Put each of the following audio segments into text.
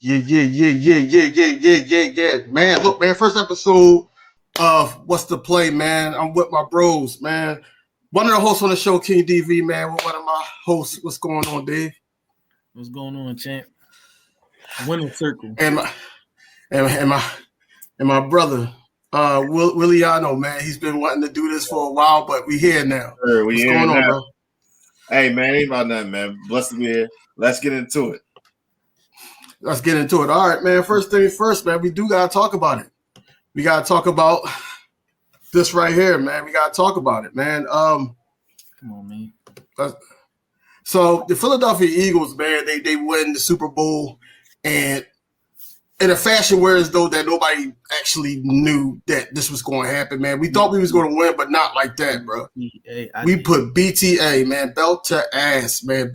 Yeah. Man, look, man, first episode of What's the Play, man. I'm with my bros, man. One of the hosts on the show, King DV, man, with one of my hosts. What's going on, Dave? What's going on, champ? Winning circle. And my and my brother, Williano, man. He's been wanting to do this for a while, but we here now. Sure, What's going on, bro? Hey, man, ain't about nothing, man. Blessed to be here. Let's get into it. Let's get into it. All right, man. First thing first, man. We do gotta talk about it. We gotta talk about this right here, man. We gotta talk about it, man. Come on, man. So the Philadelphia Eagles, man, they win the Super Bowl, and in a fashion where as though that nobody actually knew that this was going to happen, man. We thought we was going to win, but not like that, bro. We put BTA, man, belt to ass, man.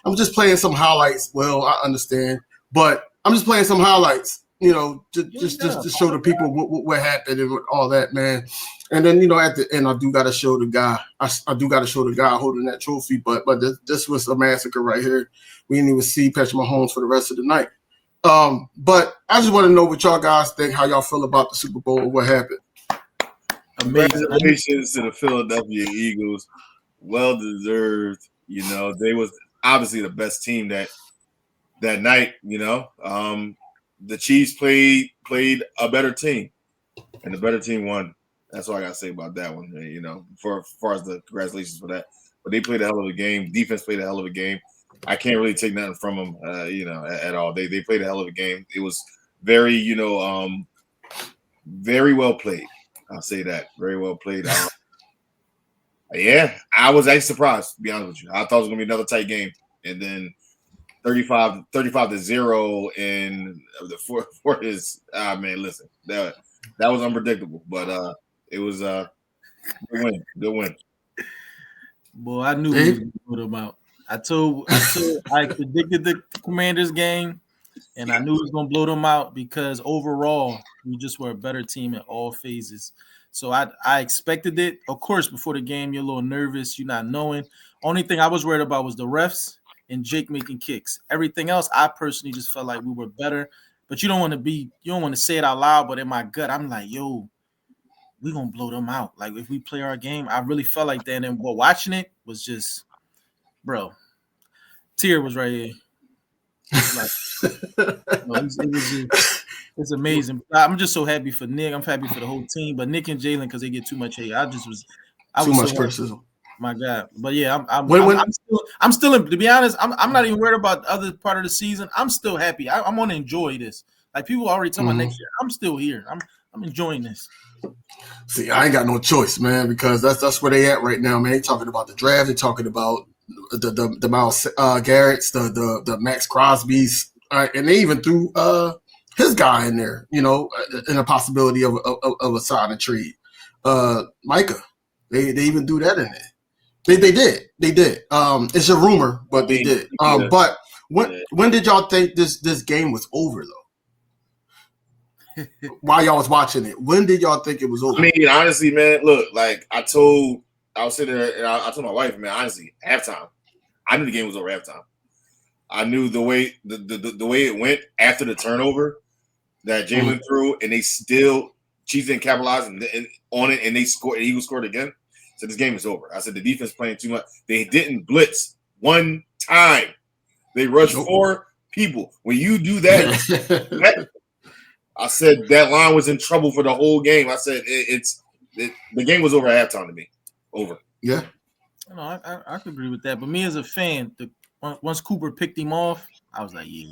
I'm just playing some highlights. Well, I understand, but I'm just playing some highlights, just to show the people what happened and all that, man. And then, at the end, I do got to show the guy. I do got to show the guy holding that trophy, but this was a massacre right here. We didn't even see Patrick Mahomes for the rest of the night. But I just want to know what y'all guys think, how y'all feel about the Super Bowl, what happened. Congratulations to the Philadelphia Eagles. Well deserved. They was obviously the best team that night. The Chiefs played a better team, and the better team won. That's all I gotta say about that one. For as far as the congratulations for that, but they played a hell of a game. Defense played a hell of a game. I can't really take nothing from them, at all. They played a hell of a game. It was very, very well played. I'll say that. Very well played. Yeah, I was actually surprised, to be honest with you. I thought it was going to be another tight game. And then 35-0 and the fourth is, man, listen, that was unpredictable. But it was a good win. Boy, I knew we was going to put them out. I predicted the Commanders game, and I knew it was going to blow them out because overall, we just were a better team in all phases. So I expected it. Of course, before the game, you're a little nervous. You're not knowing. Only thing I was worried about was the refs and Jake making kicks. Everything else, I personally just felt like we were better. But you don't want to say it out loud, but in my gut, I'm like, yo, we're going to blow them out. Like, if we play our game, I really felt like that. And watching it was just, bro, tear was right here. It's amazing. I'm just so happy for Nick. I'm happy for the whole team, but Nick and Jalen, because they get too much hate. I was too much criticism. My God, but yeah, I'm still. To be honest, I'm not even worried about the other part of the season. I'm still happy. I'm going to enjoy this. Like, people already talking about next year. I'm still here. I'm enjoying this. See, I ain't got no choice, man, because that's where they at right now, man. They talking about the draft. They talking about the Myles Garrett's, the Max Crosby's, and they even threw his guy in there, in a possibility of a sign and trade. Micah, they even do that in there. They did. It's a rumor, but they did. But when did y'all think this game was over, though? While y'all was watching it, when did y'all think it was over? I mean, honestly, man, look, like I was sitting there and I told my wife, man, honestly, halftime, I knew the game was over halftime. I knew the way the way it went after the turnover that Jalen threw, and they still Chiefs didn't capitalize on it, and they scored. And Eagles scored again. So this game is over. I said the defense playing too much. They didn't blitz one time. They rushed 4 people. When you do that, I said that line was in trouble for the whole game. I said the game was over at halftime to me. Over. Yeah. No, I could agree with that. But me as a fan, once Cooper picked him off, I was like, yeah.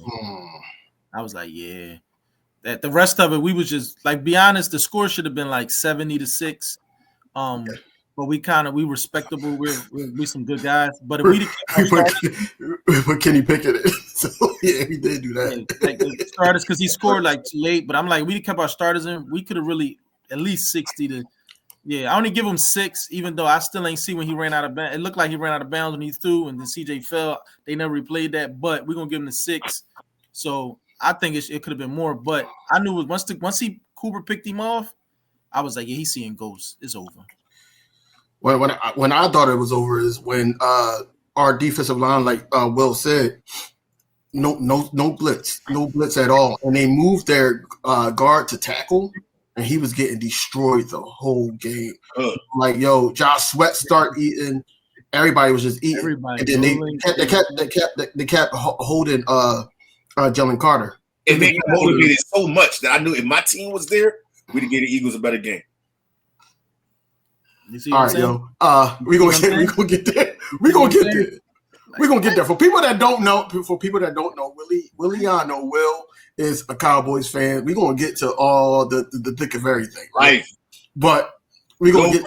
That the rest of it, we was just like, be honest, the score should have been like 70-6. But we respectable. We're some good guys. But if we put Kenny Pickett in, so yeah, he did do that. Yeah, like the starters, because he scored like too late. But I'm like, we kept our starters in. We could have really at least 60 to. Yeah, I only give him 6, even though I still ain't see when he ran out of bounds. It looked like he ran out of bounds when he threw, and then CJ fell. They never replayed that, but we're gonna give him the 6. So I think it could have been more. But I knew once Cooper picked him off, I was like, yeah, he's seeing ghosts. It's over. When I thought it was over is when our defensive line, like Will said, no blitz at all, and they moved their guard to tackle, and he was getting destroyed the whole game. Like, yo, Josh Sweat start eating, everybody was just eating, Everybody, and then they kept holding Jalen Carter. It made me motivated so much that I knew if my team was there, we'd give the Eagles a better game. All right, yo. We're gonna get there. We're gonna get there. We're gonna get there. For people that don't know, Will is a Cowboys fan. We're gonna get to all the thick of everything, right? But we're gonna get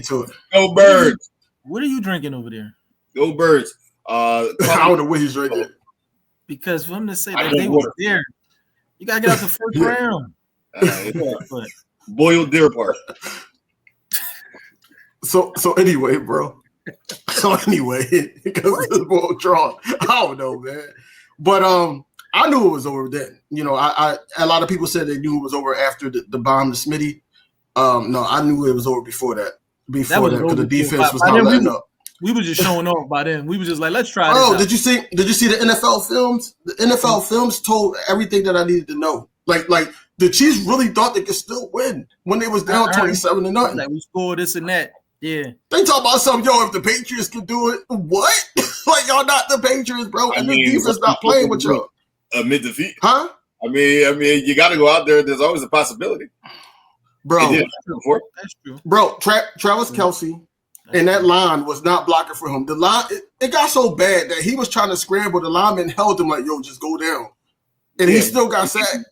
to it. Go Birds. What are you drinking over there? Go Birds. I don't know what he's drinking. Because for him to say that they were there, you gotta get out the first round. Boiled Deer Park. So anyway, bro. Because this ball draw. I don't know, man. But I knew it was over then. You know, I a lot of people said they knew it was over after the bomb to Smitty. No, I knew it was over before that. Before that, because the defense was not letting up. We were just showing off by then. We were just like, let's try this out. Did you see the NFL films? The NFL films told everything that I needed to know. Like the Chiefs really thought they could still win when they was down 27-0. Like, we scored this and that. Yeah. They talk about something, yo, if the Patriots can do it, what? Like, y'all not the Patriots, bro. And the defense not playing with y'all. Amid defeat. Huh? I mean, you got to go out there. There's always a possibility. Bro. That's true. Bro, Travis Kelce and that line was not blocking for him. The line, it got so bad that he was trying to scramble. The lineman held him like, yo, just go down. And he still got sacked.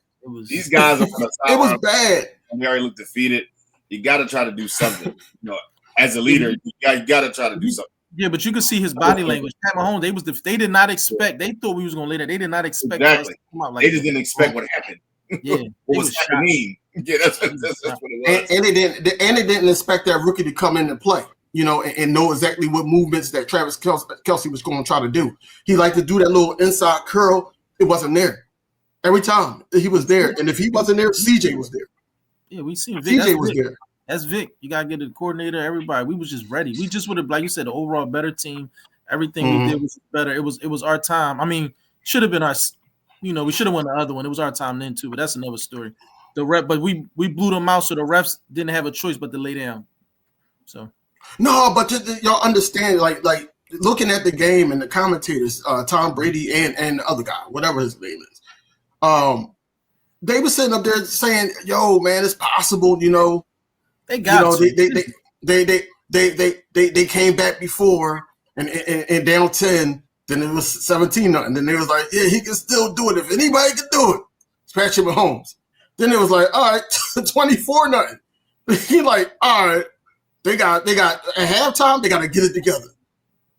These guys are from the side. It was bad. And they already look defeated. You got to try to do something. You know, as a leader, you got to try to do something. Yeah, but you can see his body language. Pat Mahomes, they did not expect. They thought we was going to lay that. They did not expect. Exactly. Like they just didn't expect what happened. Yeah, what was happening? Yeah, that's what it was. And they didn't expect that rookie to come in and play. You know, and know exactly what movements that Travis Kelce was going to try to do. He liked to do that little inside curl. It wasn't there. Every time he was there, and if he wasn't there, CJ was there. Yeah, we seen Vic. CJ was there. That's Vic. You gotta get the coordinator. Everybody. We was just ready. We just would have, like you said, the overall better team. Everything we did was better. It was our time. I mean, should have been our. You know, we should have won the other one. It was our time then too, but that's another story. But we blew them out, so the refs didn't have a choice but to lay down. So. No, but y'all understand, like looking at the game and the commentators, Tom Brady and the other guy, whatever his name is, they were sitting up there saying, "Yo, man, it's possible." You know, they got they came back before and down 10. Then it was 17-0. Then they was like, "Yeah, he can still do it if anybody can do it." It's Patrick Mahomes. Then it was like, "All right, 24-0." He like, "All right." They got at halftime. They got to get it together.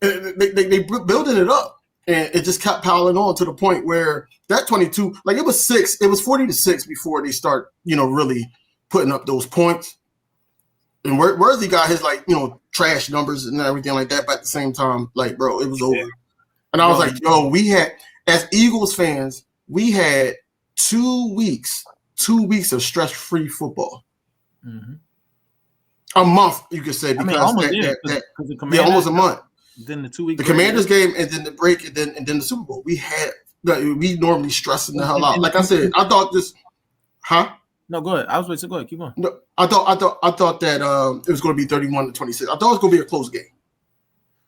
And they building it up, and it just kept piling on to the point where that 22, like it was 40-6 before they start, really putting up those points. And Worthy got his trash numbers and everything like that. But at the same time, like, bro, it was over. And I was like, yo, we had, as Eagles fans, we had 2 weeks of stress-free football. Mm-hmm. A month, you could say, because almost a month. Then the 2 weeks. The Commanders game, and then the break, and then the Super Bowl. We normally stressing the hell out. Like I said, I thought this, huh? No, go ahead. I was waiting. Go ahead. Keep going. No, I thought that it was going to be 31-26. I thought it was going to be a close game.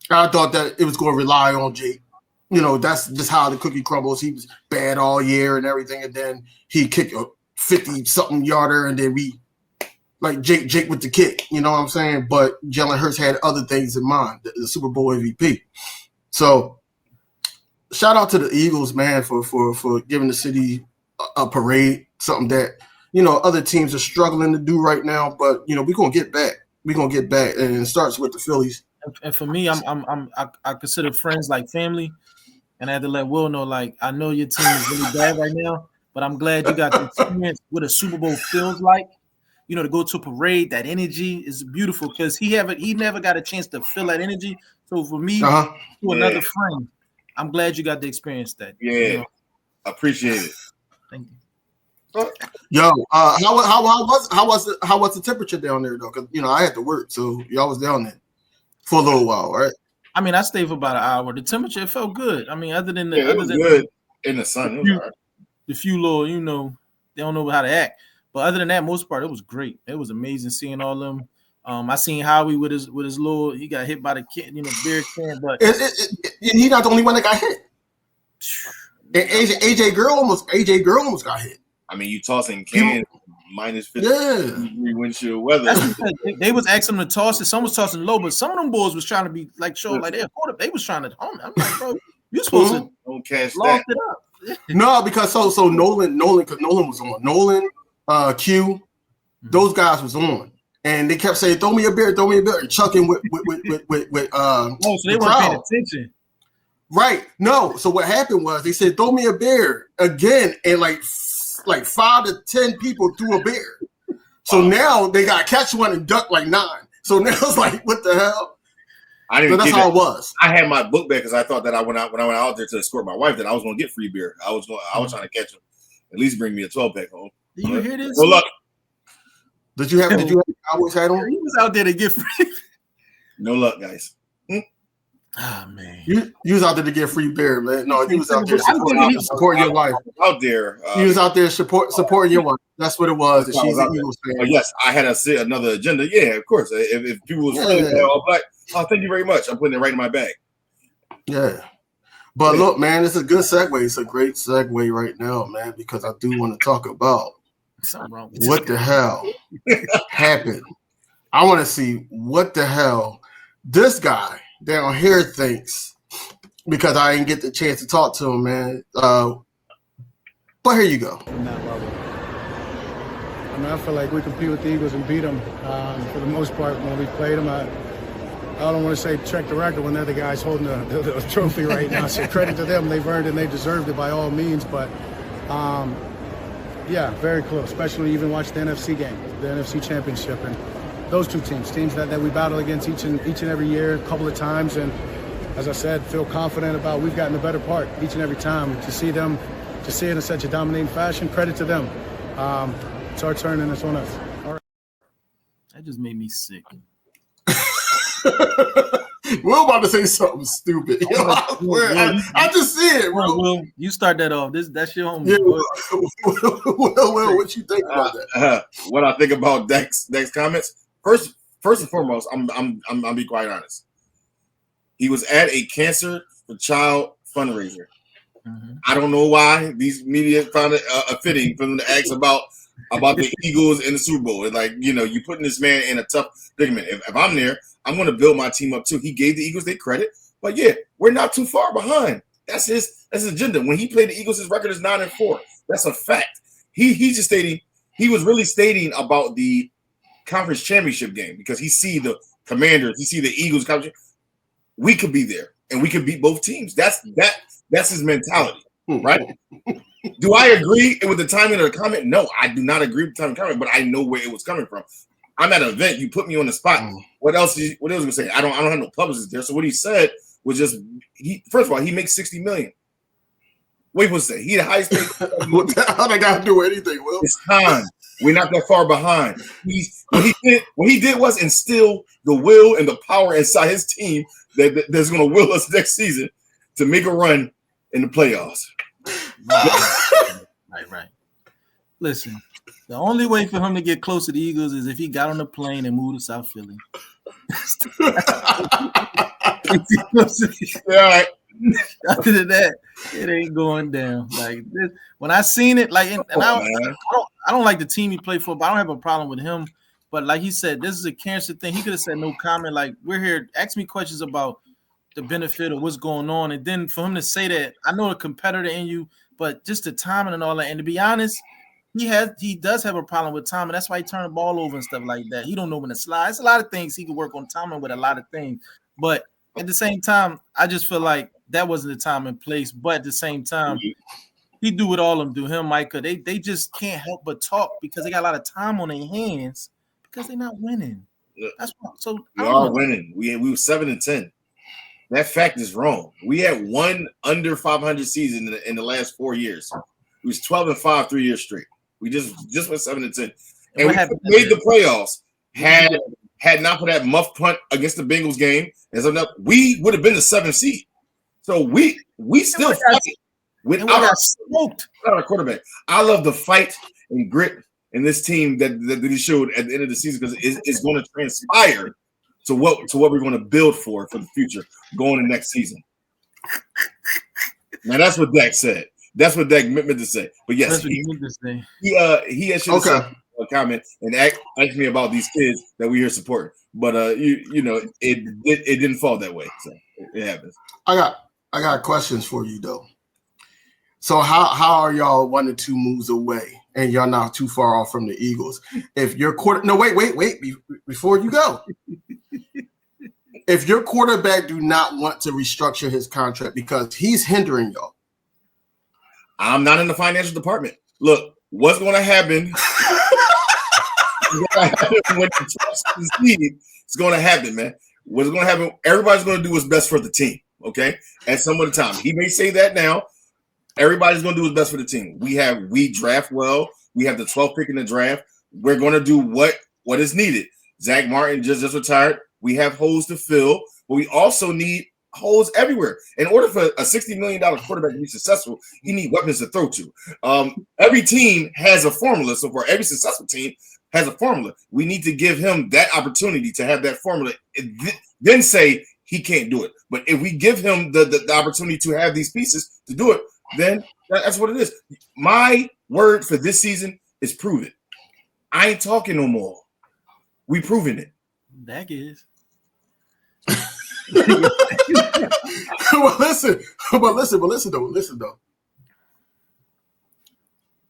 I thought that it was going to rely on Jake. That's just how the cookie crumbles. He was bad all year and everything, and then he kicked a 50-something yarder, and then we. Like Jake with the kick, you know what I'm saying? But Jalen Hurts had other things in mind, the Super Bowl MVP. So shout out to the Eagles, man, for giving the city a parade, something that, other teams are struggling to do right now. But, we're going to get back. We're going to get back. And it starts with the Phillies. And for me, I consider friends like family. And I had to let Will know, like, I know your team is really bad right now, but I'm glad you got the experience what a Super Bowl feels like. To go to a parade, that energy is beautiful because he never got a chance to feel that energy. So for me, to another friend, I'm glad you got to experience that. Yeah, appreciate it. Thank you. Yo, how was the temperature down there though? Because I had to work, so y'all was down there for a little while, right? I mean, I stayed for about an hour. The temperature felt good. I mean, other than good. in the sun. It was all right. The few little, they don't know how to act. But other than that, most part, it was great. It was amazing seeing all them. I seen Howie with his little. He got hit by the kid, beer can. But he's not the only one that got hit. And AJ Girl almost got hit. I mean, you tossing cans minus 50 windshield weather. They was asking them to toss it. Some was tossing low, but some of them boys was trying to be like show like they was trying to home. I'm like, bro, you supposed to don't catch loft that. it up. No, because so Nolan was on. Nolan, Q, those guys was on. And they kept saying, throw me a beer, and chucking with so they weren't paying attention. Right. No. So what happened was they said, throw me a beer again, and like 5 to 10 people threw a beer. So now they got to catch one and duck like 9. So now it's like, what the hell? I didn't. So that's how it was. I had my book bag because I thought that when I went out there to escort my wife that I was going to get free beer. I was trying to catch them. At least bring me a 12-pack home. Did you hear this? Good luck. Did you have Cowboys hat on? He was out there to get free. No luck, guys. Ah, man. You was out there to get free beer, man. No, you was out there supporting your wife. Out there. You was out there supporting your wife. That's what it was. That she's an Eagles fan. Yes, I had another agenda. Yeah, of course. If people was friendly, all black, thank you very much. I'm putting it right in my bag. Yeah. But look, man, it's a good segue. It's a great segue right now, man, because I do want to talk about what the hell happened. I want to see what the hell this guy down here thinks, because I didn't get the chance to talk to him, man. But here you go. From that level. I mean, I feel like we compete with the Eagles and beat them for the most part when we played them. I don't want to say check the record when they're the guys holding the trophy right now. So credit to them. They've earned it and they deserved it by all means. But, yeah, very close, especially even watch the NFC game, the NFC Championship. And those two teams that we battle against each and every year a couple of times. And as I said, feel confident about we've gotten the better part each and every time. To see them, to see it in such a dominating fashion, credit to them. It's our turn and it's on us. All right. That just made me sick. We're about to say something stupid. I just see it, bro. Will, you start that off. That's your homie. Yeah, well, what you think about that? What I think about Dak's comments. First and foremost, I'm be quite honest. He was at a cancer for child fundraiser. Mm-hmm. I don't know why these media found it fitting for them to ask about the Eagles in the Super Bowl. It's like, you putting this man in a tough predicament. If I'm there, I'm going to build my team up too. He gave the Eagles their credit, but yeah, we're not too far behind. That's his agenda. When he played the Eagles, his record is 9-4. That's a fact. He's just stating. He was really stating about the conference championship game because he see the Commanders, he see the Eagles. We could be there and we could beat both teams. That's his mentality, right? Do I agree with the timing of the comment? No, I do not agree with the timing of the comment, but I know where it was coming from. I'm at an event. You put me on the spot. What else was he gonna say? I don't have no publicists there. So what he said was just first of all, he makes $60 million. Wait, what's that? He the highest paid. How they got to do anything? Will it's time. We're not that far behind. What he did was instill the will and the power inside his team that's going to will us next season to make a run in the playoffs. Right. Listen, the only way for him to get close to the Eagles is if he got on the plane and moved to South Philly. Yeah. After that, it ain't going down. Like this, when I seen it, like, and I don't like the team he played for, but I don't have a problem with him. But like he said, this is a cancer thing. He could have said no comment. Like, we're here, ask me questions about the benefit of what's going on, and then for him to say that, I know a competitor in you, but just the timing and all that. And to be honest, he does have a problem with timing. That's why he turned the ball over and stuff like that. He don't know when to slide. It's a lot of things he could work on timing with a lot of things, but at the same time, I just feel like that wasn't the time and place. But at the same time, he do what all of them do. Him, Micah, they just can't help but talk because they got a lot of time on their hands because they're not winning. That's why. So we are winning. We were 7-10. That fact is wrong. We had one under 500 season in the last 4 years. It was 12-5 3 years straight. We just went 7-10, and we made the playoffs. Had not for that muff punt against the Bengals game, and so we would have been the 7th seed. So we still fight. Without a quarterback. I love the fight and grit in this team that he showed at the end of the season because it's going to transpire to what we're going to build for the future going into next season. Now that's what Dak said. That's what Dak meant to say. But yes, he should have said a comment and asked me about these kids that we here supporting. But it didn't fall that way. So it happens. I got questions for you though. So how are y'all 1 or 2 moves away, and y'all not too far off from the Eagles? If your wait, before you go, if your quarterback do not want to restructure his contract because he's hindering y'all, I'm not in the financial department. Look, what's going to happen? When the trust is needed, it's going to happen, man. What's going to happen? Everybody's going to do what's best for the team. Okay, at some other time, he may say that now. Everybody's going to do what's best for the team. We draft well. We have the 12th pick in the draft. We're going to do what is needed. Zach Martin just retired. We have holes to fill, but we also need holes everywhere. In order for a $60 million quarterback to be successful, you need weapons to throw to. Every team has a formula. So for every successful team has a formula. We need to give him that opportunity to have that formula, then say he can't do it. But if we give him the opportunity to have these pieces to do it, then that's what it is. My word for this season is prove it. I ain't talking no more. We proving it. That is. Well, listen though.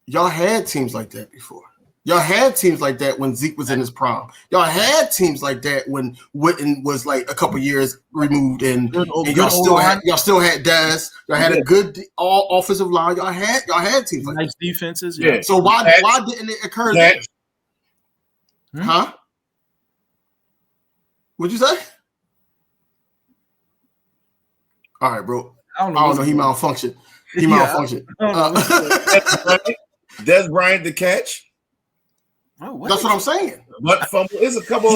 Y'all had teams like that before. Y'all had teams like that when Zeke was in his prime. Y'all had teams like that when Witten was like a couple years removed, and y'all still had Daz. Y'all had a good all offensive line. Y'all had teams like nice defenses. Yeah. So why didn't it occur? Huh? What'd you say? All right, bro. I don't know. He malfunctioned. Malfunctioned. Des Bryant the catch. Oh, that's what I'm saying. But fumble is a couple.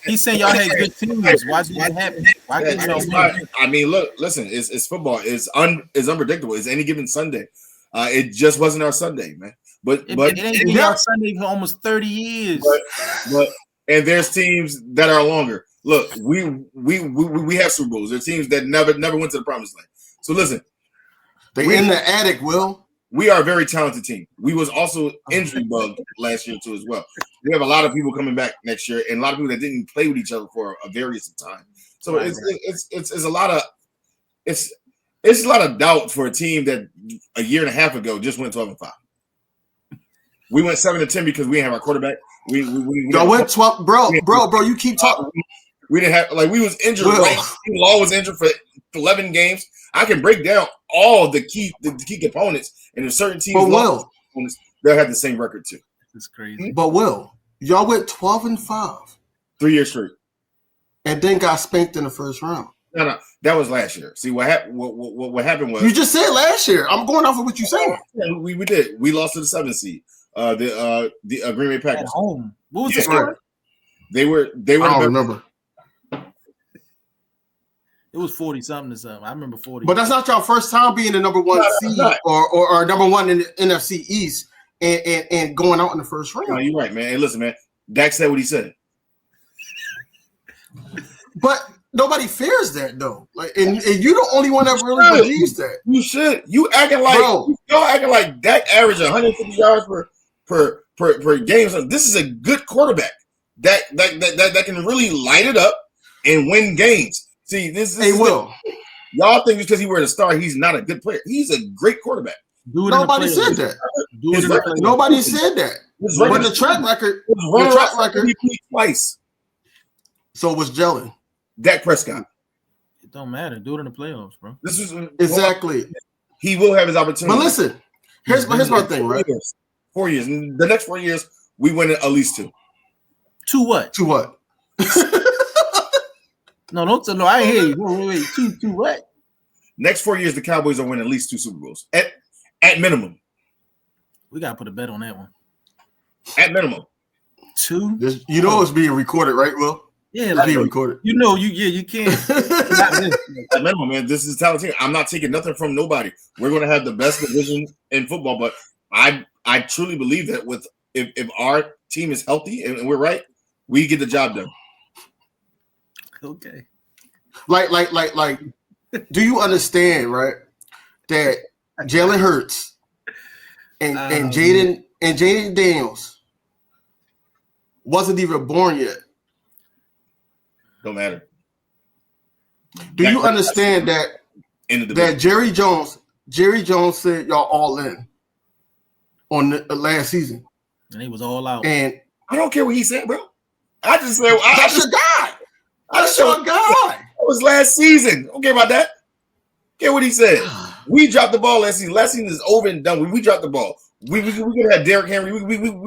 He's saying y'all had good teams. Why did that happen? Why couldn't y'all win? I mean, look, listen. It's football. It's unpredictable. It's any given Sunday. It just wasn't our Sunday, man. But it ain't been our Sunday for almost 30 years. But there's teams that are longer. Look, we have Super Bowls. There's teams that never went to the promised land. So listen, they in the attic, Will. We are a very talented team. We was also injury bugged last year too as well. We have a lot of people coming back next year, and a lot of people that didn't play with each other for a various time. So it's a lot of doubt for a team that a year and a half ago just went 12-5. We went 7-10 because we didn't have our quarterback. We went 12, bro. You keep talking. We didn't have we was injured. Right? Law was injured for 11 games. I can break down all the key components, and if certain teams they'll have the same record too. It's crazy. But Will, y'all went 12-5, 3 years straight, and then got spanked in the first round. No, that was last year. See what happened? What happened was you just said last year. I'm going off of what you saying. Yeah, we did. We lost to the 7th seed. The Green Bay Packers at home. What was the score? They were. I don't remember. It was 40-something to something. I remember 40. But that's not your first time being the number one seed or number one in the NFC East and going out in the first round. No, you're right, man. And listen, man, Dak said what he said. But nobody fears that though. Like, and you're the only one that really believes that. You should. You acting like y'all acting like Dak averaged 150 yards per game. So this is a good quarterback that can really light it up and win games. See, this is Will. Y'all think just because he wears a star, he's not a good player. He's a great quarterback. Nobody said that. Nobody said that. But the track record twice. So it was gelling. Dak Prescott. It don't matter. Do it in the playoffs, bro. This is exactly. He will have his opportunity. But listen, here's my thing, right? 4 years. The next 4 years, we win at least 2. 2 what? 2 what? No, no, I hear you. Wait. 2 what? Next 4 years, the Cowboys will win at least 2 Super Bowls. At minimum. We gotta put a bet on that one. At minimum. 2? You know it's being recorded, right, Will? Yeah, like recorded. You can't. Remember, man, this is a talented team. I'm not taking nothing from nobody. We're going to have the best division in football, but I truly believe that if our team is healthy and we're right, we get the job done. Okay. Like. Do you understand, right? That Jalen Hurts and Jaden Daniels wasn't even born yet. Don't matter. Do you understand that Jerry Jones said y'all all in on the last season, and he was all out. And I don't care what he said, bro. I just said that's your guy. That's your guy. That was last season. Don't care about that. Care what he said. We dropped the ball last season. Last season is over and done. We dropped the ball. We could have Derrick Henry. We didn't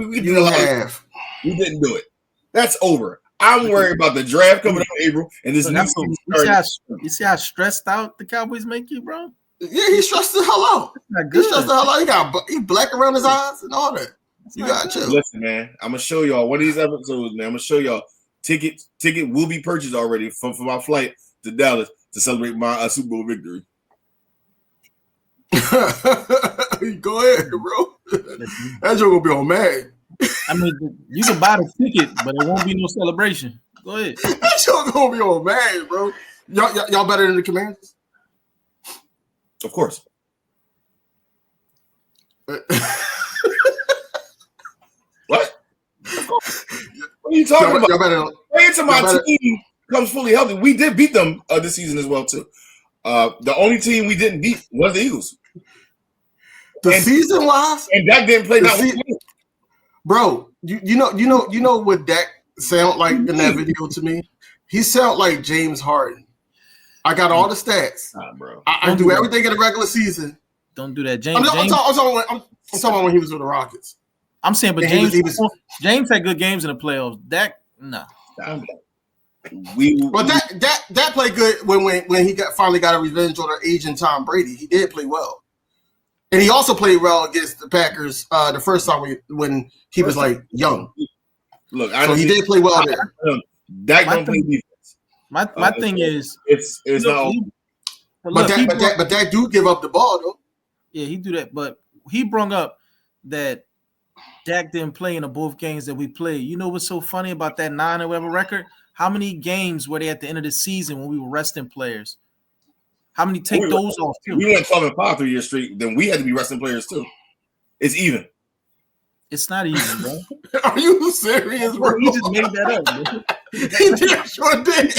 do it. That's over. I'm worried about the draft coming up in April and this new season starting. You see how stressed out the Cowboys make you, bro? Yeah, he's stressed the hell out. He's stressed the hell out. He black around his eyes and all that. You got chill. Listen, man. I'm gonna show y'all one of these episodes, man. I'm gonna show y'all ticket will be purchased already for my flight to Dallas to celebrate my Super Bowl victory. Go ahead, bro. That joke gonna be on mad. I mean, you can buy the ticket, but it won't be no celebration. Go ahead. That joke gonna be on mad, bro. Y'all better than the Commanders? Of course. What? What are you talking about? Wait until my team comes fully healthy. We did beat them this season as well, too. The only team we didn't beat was the Eagles. Season-wise? And Dak didn't play that one. Bro, you know what Dak sound like in that video to me? He sound like James Harden. I got all the stats. Bro. I do everything in the regular season. Don't do that, James. I'm talking about when he was with the Rockets. I'm saying, but James had good games in the playoffs. Dak, no. But that played good when he finally got a revenge on the aging Tom Brady. He did play well, and he also played well against the Packers the first time when he was like young. Look, so he did play well there. Dak don't play defense. My thing is, it's not. But Dak do give up the ball though. Yeah, he do that. But he brought up that Dak didn't play in both games that we played. You know what's so funny about that 9 or whatever record? How many games were they at the end of the season when we were resting players? How many take those off too? We went 12-5 3 years straight. Then we had to be resting players too. It's even. It's not even, bro. Are you serious, bro? He just made that up, bro. He sure did.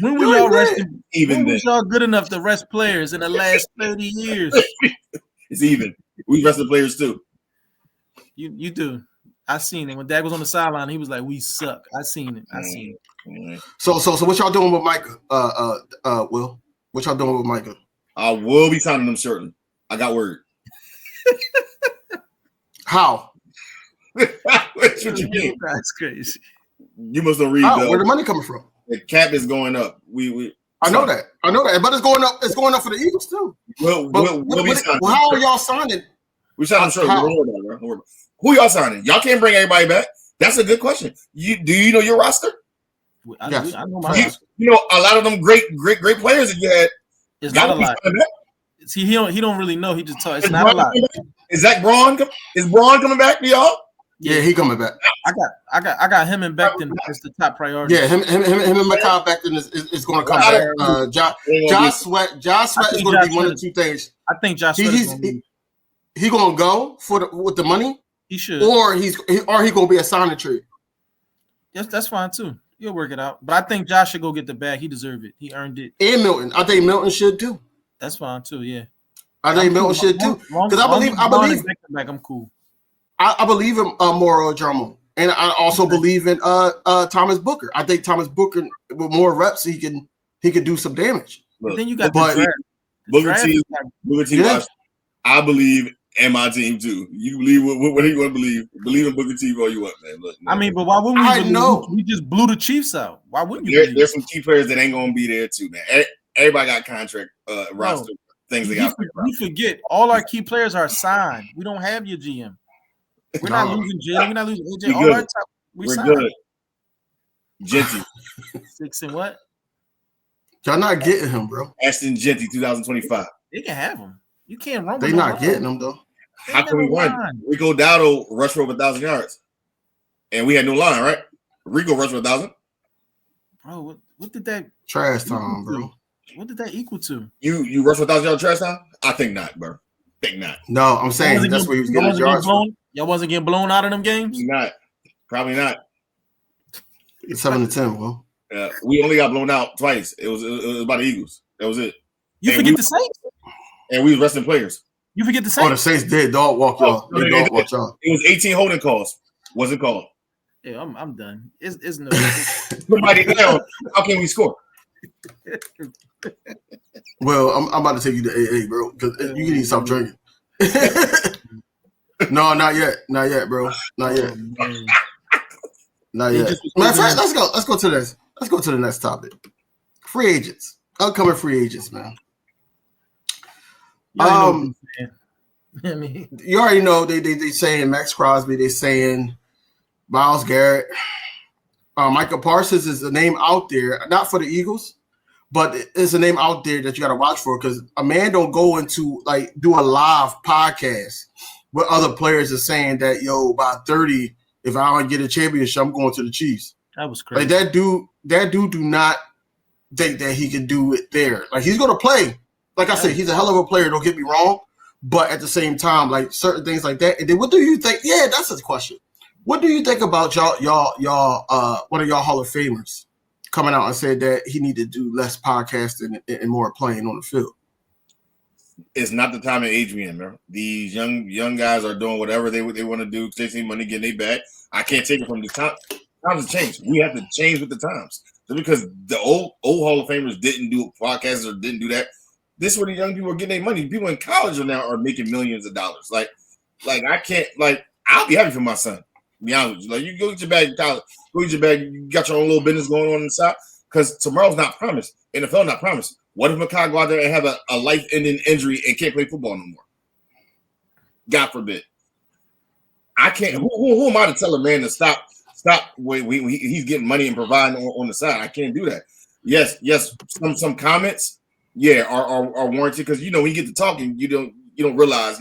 When were y'all resting? When was y'all good enough to rest players in the last 30 years? It's even. We rested players too. You do. I seen it. When Dak was on the sideline, he was like, "We suck." I seen it. So what y'all doing with Micah? Will? What y'all doing with Micah? I will be signing them shortly. I got word. How? What you mean? That's crazy. You must have read. Where the money coming from? The cap is going up. I know that, but it's going up. It's going up for the Eagles too. How are y'all signing? We signing shortly. Who y'all signing? Y'all can't bring everybody back. That's a good question. Do you know your roster? Yes. I know my roster. You know a lot of them great players that you had. It's not a lot. See, he don't really know. He just talks. It's not a lot. Is Braun coming back to y'all? Yeah, he coming back. I got him and Becton as the top priority. Yeah, him and Mekhi Becton is going to come back. Josh Sweat is going to be one of two things. I think Josh Sweat is going to be. He going to go with the money. He should, or he going to be a signing trade. Yes, that's fine too. You'll work it out. But I think Josh should go get the bag. He deserved it. He earned it. And Milton, I think Milton should too. That's fine too. Yeah, I think Milton should too. Because I believe. I'm cool. I believe in Moro Drummond, and I also believe in Thomas Booker. I think Thomas Booker with more reps, he can do some damage. Look, then you got Booker T. I believe in my team too. You believe what do you want to believe? Believe in Booker T. all you want, man. Look, I mean, but why wouldn't we? I know we just blew the Chiefs out. Why wouldn't you? There's some key players that ain't gonna be there too, man. Everybody got contract roster things. We forget all our key players are signed. We don't have your GM. We're not losing Jay. We're not losing AJ. All our top, we're good. Genty. 6 and what? Y'all not getting him, bro. Ashton Genty, 2025. They can have him. You can't run. They not getting him though. How can we run? Rico Dowdle rushed for over 1,000 yards, and we had no line, right? Rico rushed for 1,000. Bro, what did that trash time, bro? What did that equal to? You rushed for 1,000 yards trash time? I think not, bro. Think not. No, I'm saying that's where he was getting his yards from. Y'all wasn't getting blown out of them games? Probably not. 7-10, bro. We only got blown out twice. It was by the Eagles. That was it. You forget the Saints? And we was resting players. You forget the Saints? Oh, the Saints did dog walk y'all. They dog walk y'all. It was 18 holding calls. Wasn't called. Yeah, I'm done. It's no. Somebody down. How can we score? Well, I'm about to take you to AA, bro, because you need to stop drinking. No, not yet, bro, not yet. Not yet. Matter of fact, let's go to this. Let's go to the next topic. Free agents, upcoming free agents, man. You already know they saying Max Crosby, they saying Myles Garrett, Micah Parsons is a name out there, not for the Eagles, but it's a name out there that you got to watch for because a man don't go into like do a live podcast where other players are saying that by 30, if I don't get a championship, I'm going to the Chiefs. That was crazy. Like that dude do not think that he can do it there. Like he's gonna play. Like I said, he's a hell of a player. Don't get me wrong, but at the same time, like certain things like that. And then what do you think? Yeah, that's his question. What do you think about y'all? One of y'all Hall of Famers coming out and said that he need to do less podcasting and more playing on the field? It's not the time and age we in, man. These young guys are doing whatever they want to do, chasing money, getting their bag. I can't take it from the time. Times have changed. We have to change with the times. Just because the old Hall of Famers didn't do podcasts or didn't do that, this is where the young people are getting their money. People in college are making millions of dollars. Like I can't. Like I'll be happy for my son. To be honest with you. Like you go get your bag in college, go get your bag. You got your own little business going on inside. Because tomorrow's not promised. NFL not promised. What if Makai go out there and have a life-ending injury and can't play football no more? God forbid. I can't. Who am I to tell a man to stop when he's getting money and providing on the side? I can't do that. Yes. Some comments, are warranted because when you get to talking, you don't realize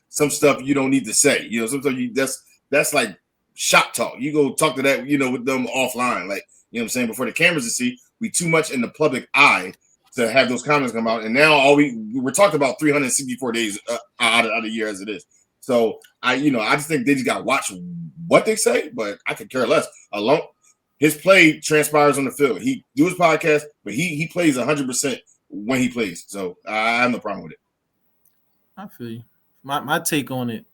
some stuff you don't need to say. Sometimes that's like shop talk. You go talk to that with them offline, like what I'm saying, before the cameras to see. We too much in the public eye to have those comments come out, and now we're talking about 364 days out of the year as it is. So I just think they just got to watch what they say, but I could care less. Alone, his play transpires on the field. He do his podcast, but he plays 100% when he plays. So I have no problem with it. I feel you. My take on it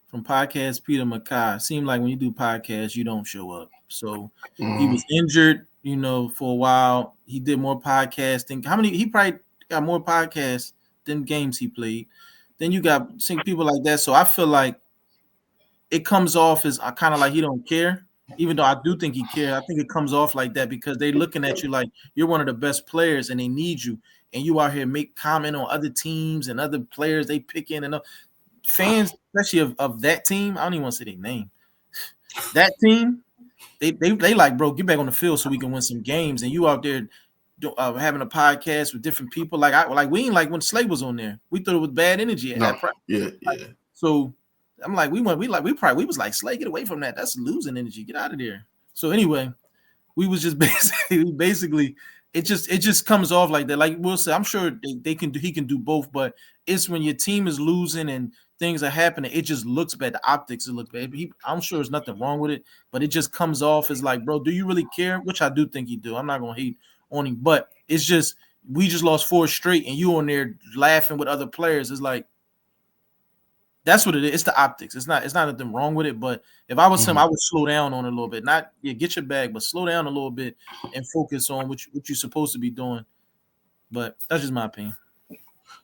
from podcast Peter McKay seemed like when you do podcasts, you don't show up. So he was injured, for a while. He did more podcasting. He probably got more podcasts than games he played. Then you got people like that. So I feel like it comes off as kind of like he don't care, even though I do think he cares. I think it comes off like that because they're looking at you like you're one of the best players and they need you. And you out here make comment on other teams and other players they pick in and fans, especially of that team. I don't even want to say their name. That team, they like, bro, get back on the field so we can win some games. And you out there having a podcast with different people. We ain't like when Slay was on there. We thought it was bad energy. So I'm like, we was like, Slay, get away from that. That's losing energy. Get out of there. So anyway, we was just basically it just comes off like that. Like we'll say, I'm sure he can do both, but it's when your team is losing and things are happening, it just looks bad. The optics, it looks bad. I'm sure there's nothing wrong with it, but it just comes off as like, bro, do you really care? Which I do think he do. I'm not gonna hate on him, but it's just we just lost 4 straight, and you on there laughing with other players. It's like that's what it is. It's the optics. It's not nothing wrong with it. But if I was him, I would slow down on it a little bit. Not get your bag, but slow down a little bit and focus on what you're supposed to be doing. But that's just my opinion.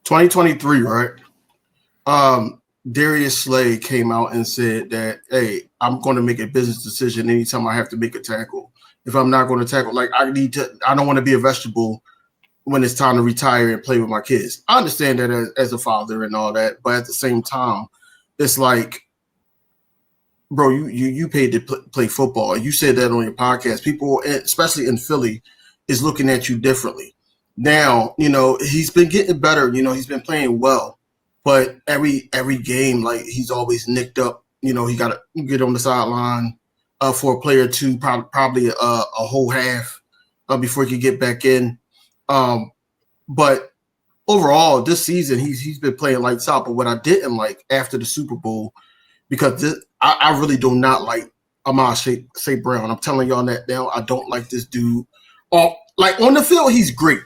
2023, right? Darius Slay came out and said that, hey, I'm going to make a business decision anytime I have to make a tackle. If I'm not going to tackle, I don't want to be a vegetable when it's time to retire and play with my kids. I understand that as a father and all that, but at the same time, it's like bro, you paid to play football. You said that on your podcast. People, especially in Philly, is looking at you differently. Now, he's been getting better. He's been playing well, but every game, like, he's always nicked up. He got to get on the sideline for a player to probably a whole half before he could get back in. But overall, this season, he's been playing lights out. But what I didn't like after the Super Bowl, because I really do not like Ahmad St. Brown. I'm telling y'all that now. I don't like this dude. Like, on the field, he's great.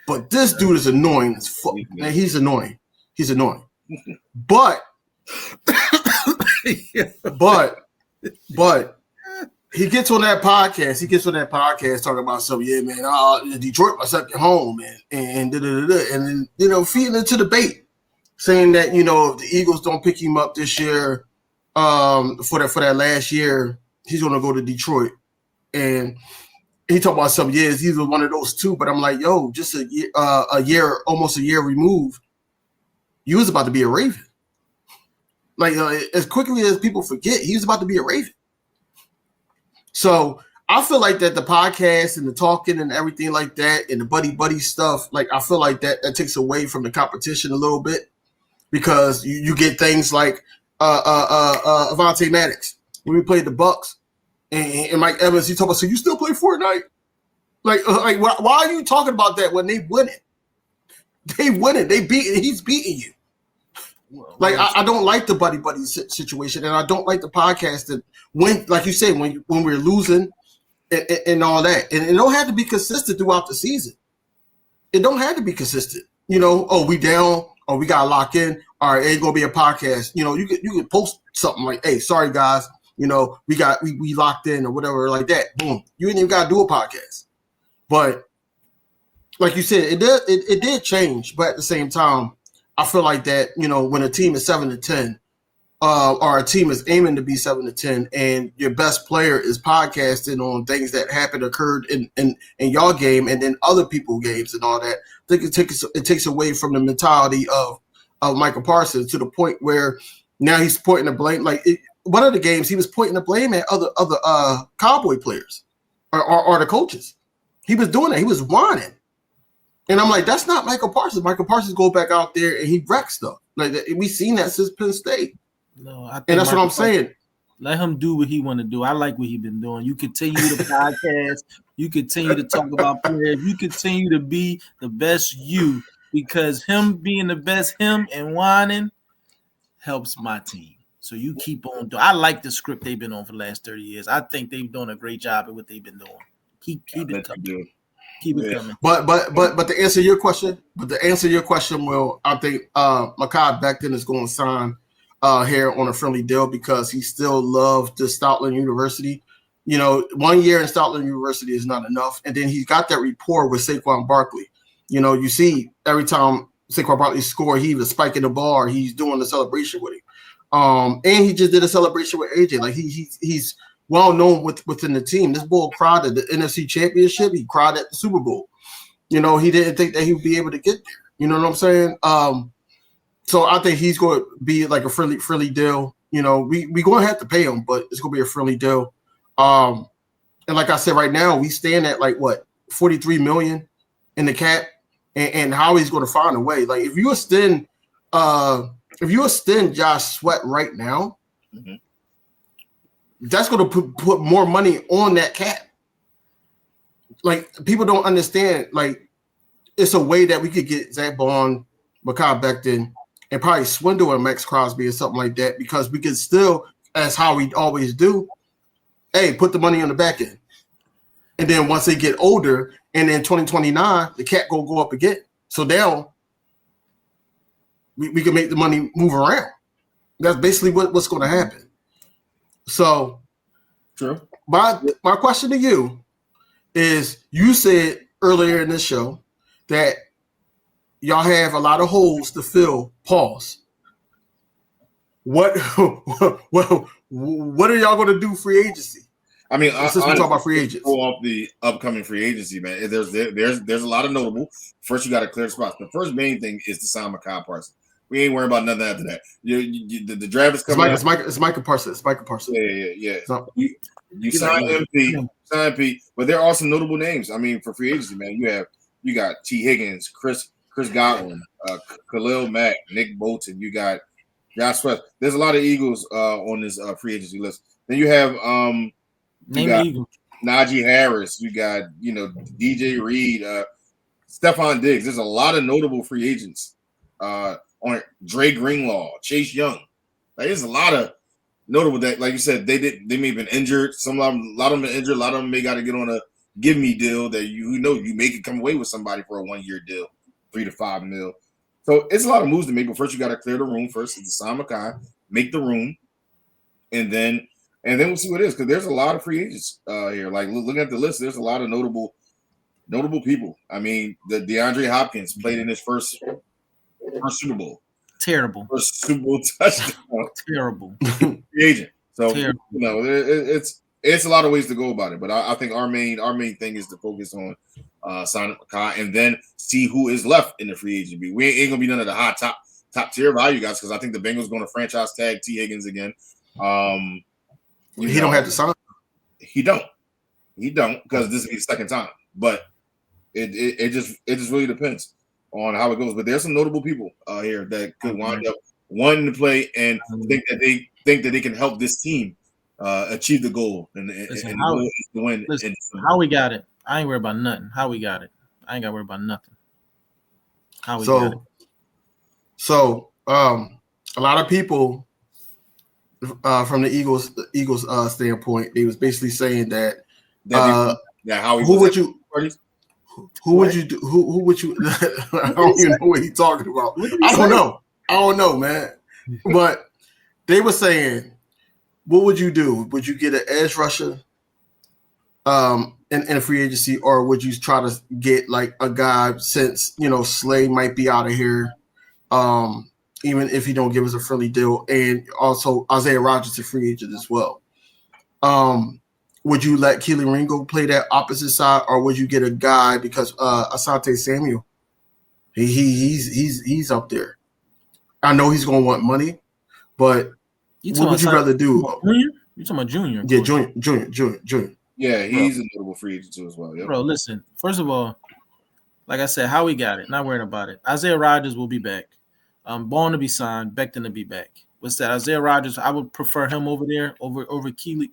But this dude is annoying as fuck. Man, he's annoying. He's annoying. But he gets on that podcast. Talking about something. Yeah, man. Detroit, my second home, man. And then feeding into the bait, saying that if the Eagles don't pick him up this year, for that last year, he's gonna go to Detroit. And he talked about some years. He's one of those two. But I'm like, yo, just a year, almost a year removed, you was about to be a Raven. Like, as quickly as people forget, he was about to be a Raven. So I feel like that the podcast and the talking and everything like that and the buddy stuff, like, I feel like that takes away from the competition a little bit, because you get things like Avonte Maddox when we played the Bucks and Mike Evans. He told us, "So you still play Fortnite? Like why are you talking about that when they win it? They win it. He's beating you." Like, I don't like the buddy situation, and I don't like the podcast that when, like you say, when we're losing and all that, and it don't have to be consistent throughout the season. It don't have to be consistent. We down, or we gotta lock in. All right, ain't gonna be a podcast. You could post something like, "Hey, sorry guys, we locked in," or whatever like that. Boom, you ain't even gotta do a podcast. But like you said, it did change, but at the same time, I feel like that, when a team is 7-10, or a team is aiming to be 7-10, and your best player is podcasting on things that occurred in your game and then other people's games and all that, I think it takes away from the mentality of Michael Parsons, to the point where now he's pointing the blame. Like, one of the games, he was pointing the blame at other Cowboy players or the coaches. He was doing that. He was whining. And I'm like, that's not Michael Parsons. Michael Parsons go back out there and he wrecks stuff. Like, we've seen that since Penn State. No, I think and that's what I'm saying. Let him do what he want to do. I like what he's been doing. You continue the podcast. You continue to talk about players. You continue to be the best you, because him being the best him and whining helps my team. So you keep on doing. I like the script they've been on for the last 30 years. I think they've done a great job at what they've been doing. Keep it coming. Keep it coming. But to answer your question, Will, I think Mekhi Becton is going to sign here on a friendly deal, because he still loved the Stoutland University. 1 year in Stoutland University is not enough, and then he's got that rapport with Saquon Barkley. You see every time Saquon Barkley score, he was spiking the ball, or he's doing the celebration with him. And he just did a celebration with AJ. Like, he's well known within the team. This bull cried at the NFC Championship. He cried at the Super Bowl. He didn't think that he would be able to get there. You know what I'm saying? So I think he's going to be like a friendly deal. We going to have to pay him, but it's going to be a friendly deal. And like I said, right now we stand at like what, $43 million in the cap, and how he's going to find a way. Like, if you extend Josh Sweat right now, mm-hmm. that's going to put more money on that cap. Like, people don't understand. Like, it's a way that we could get Zach Bond, Mekhi Becton, and probably swindle and Max Crosby or something like that, because we could still, as how we always do, put the money on the back end. And then once they get older, and then 2029, the cap will go up again. So now we can make the money move around. That's basically what's going to happen. So, true. My question to you is, you said earlier in this show that y'all have a lot of holes to fill. Pause. What are y'all going to do free agency? I mean, since we talk about free agents, go off the upcoming free agency, man. There's a lot of notable. First, you got to clear the spots. The first main thing is to sign Mekhi Parsons. We ain't worrying about nothing after that. The draft is coming. It's Micah Parsons. It's Micah Parsons. Yeah. So, You sign MP, but there are some notable names. I mean, for free agency, man, you got T. Higgins, Chris Godwin, Khalil Mack, Nick Bolton. You got Josh Sweat. There's a lot of Eagles on this free agency list. Then you have Najee Harris. You got DJ Reed, Stephon Diggs. There's a lot of notable free agents on Dre Greenlaw, Chase Young. Like, there's a lot of notable that, like you said, they may have been injured. A lot of them been injured. A lot of them may got to get on a give me deal that you may could come away with somebody for a 1-year deal, $3 to $5 million. So it's a lot of moves to make. But first, you got to clear the room. First, it's Hassan Makai, make the room, and then we'll see what it is, because there's a lot of free agents here. Like, looking at the list, there's a lot of notable people. I mean, the DeAndre Hopkins played in his first Super Bowl. Terrible. First Super Bowl touchdown. Terrible. Free agent. So Terrible. It's a lot of ways to go about it. But I think our main thing is to focus on Sonic Makai and then see who is left in the free agent. We ain't gonna be none of the hot top tier value guys, because I think the Bengals going to franchise tag T. Higgins again. He don't have to sign. He don't, because this is his second time. But it just really depends on how it goes. But there's some notable people here that could wind up wanting to play and think that they can help this team achieve the goal and the goal is to win. How we got it? I ain't worried about nothing. How we got it? I ain't got to worry about nothing. How we got it? So a lot of people from the Eagles standpoint, they was basically saying that who would you I don't even know what he's talking about. I don't know, man. But they were saying, what would you do? Would you get an edge rusher in a free agency, or would you try to get like a guy, since Slay might be out of here, even if he don't give us a friendly deal, and also Isaiah Rodgers a free agent as well. Would you let Keely Ringo play that opposite side, or would you get a guy, because Asante Samuel, he's up there. I know he's gonna want money, but what would you rather do? Junior? You talking about Junior? Yeah, Junior. Yeah, he's a notable free agent too as well. Yep. Bro, listen. First of all, like I said, how we got it. Not worrying about it. Isaiah Rodgers will be back. Born to be signed. Becton to be back. What's that? Isaiah Rodgers. I would prefer him over there over Keely.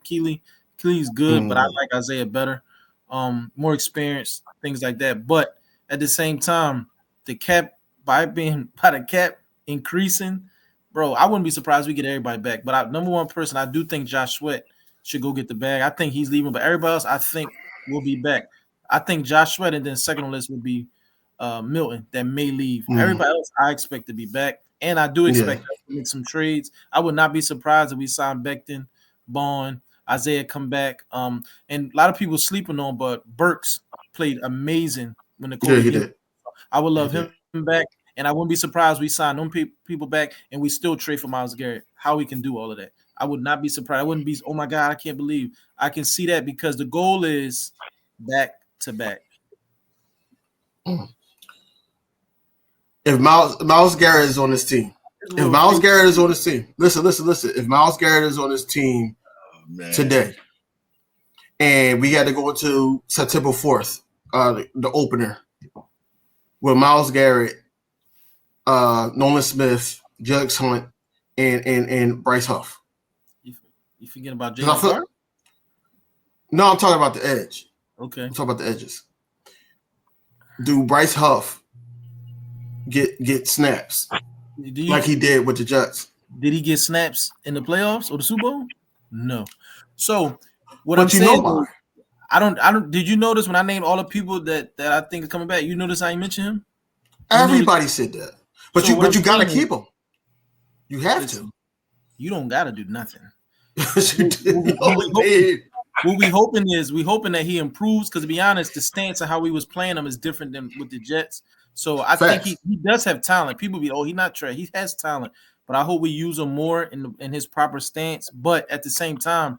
Keely's good, but I like Isaiah better. More experience, things like that. But at the same time, the cap by the cap increasing, bro, I wouldn't be surprised we get everybody back. But number one person, I do think Josh Sweat should go get the bag. I think he's leaving, but everybody else, I think, will be back. I think Josh Sweat, and then second on the list would be Milton, that may leave. Everybody else, I expect to be back, and I do expect us to make some trades. I would not be surprised if we sign Becton, Bond, Isaiah come back. And a lot of people sleeping on, but Burks played amazing when the Colts did. I would love him back, and I wouldn't be surprised we sign them people back, and we still trade for Myles Garrett. How we can do all of that? I would not be surprised. I wouldn't be, oh my God, I can't believe. I can see that, because the goal is back to back. If Myles Garrett is on this team, listen. If Myles Garrett is on this team today, and we got to go into September 4th, the opener, with Myles Garrett, Nolan Smith, Judge Hunt, and Bryce Huff. You forget about Jalen Carter? No, I'm talking about the edge. Okay. I'm talking about the edges. Do Bryce Huff get snaps like he did with the Jets? Did he get snaps in the playoffs or the Super Bowl? No. So what I'm saying, I don't. Did you notice when I named all the people that I think is coming back? You notice I mentioned him. Everybody said that, but you gotta keep him. You have to. You don't gotta do nothing. What we hoping that he improves, because to be honest, the stance of how we was playing him is different than with the Jets. So I think he does have talent. People be, he's not trash. He has talent, but I hope we use him more in his proper stance. But at the same time,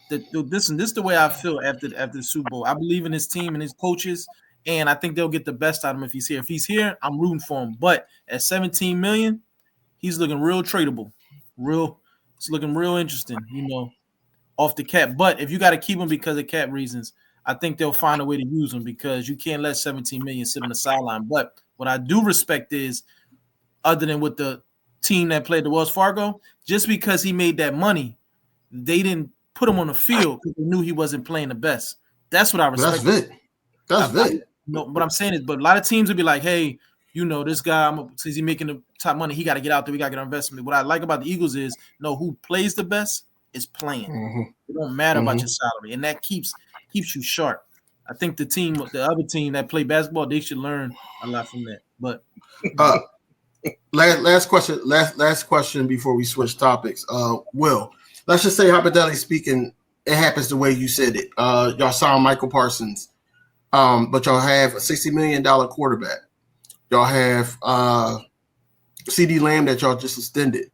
this is the way I feel after the Super Bowl. I believe in his team and his coaches, and I think they'll get the best out of him if he's here. If he's here, I'm rooting for him. But at $17 million, he's looking real tradable. It's looking real interesting, off the cap. But if you got to keep him because of cap reasons, I think they'll find a way to use him because you can't let 17 million sit on the sideline. But what I do respect is, other than with the team that played the Wells Fargo, just because he made that money, they didn't put him on the field because they knew he wasn't playing the best. That's what I respect. That's it. No, what I'm saying is, but a lot of teams would be like, hey, this guy, since he's making the top money, he got to get out there. We got to get our investment. What I like about the Eagles is, who plays the best is playing. Mm-hmm. It don't matter about your salary, and that keeps you sharp. I think the other team that play basketball, they should learn a lot from that. But last question before we switch topics. Will, let's just say hypothetically speaking, it happens the way you said it. Y'all signed Michael Parsons, but y'all have a $60 million quarterback. Y'all have CD Lamb that y'all just extended.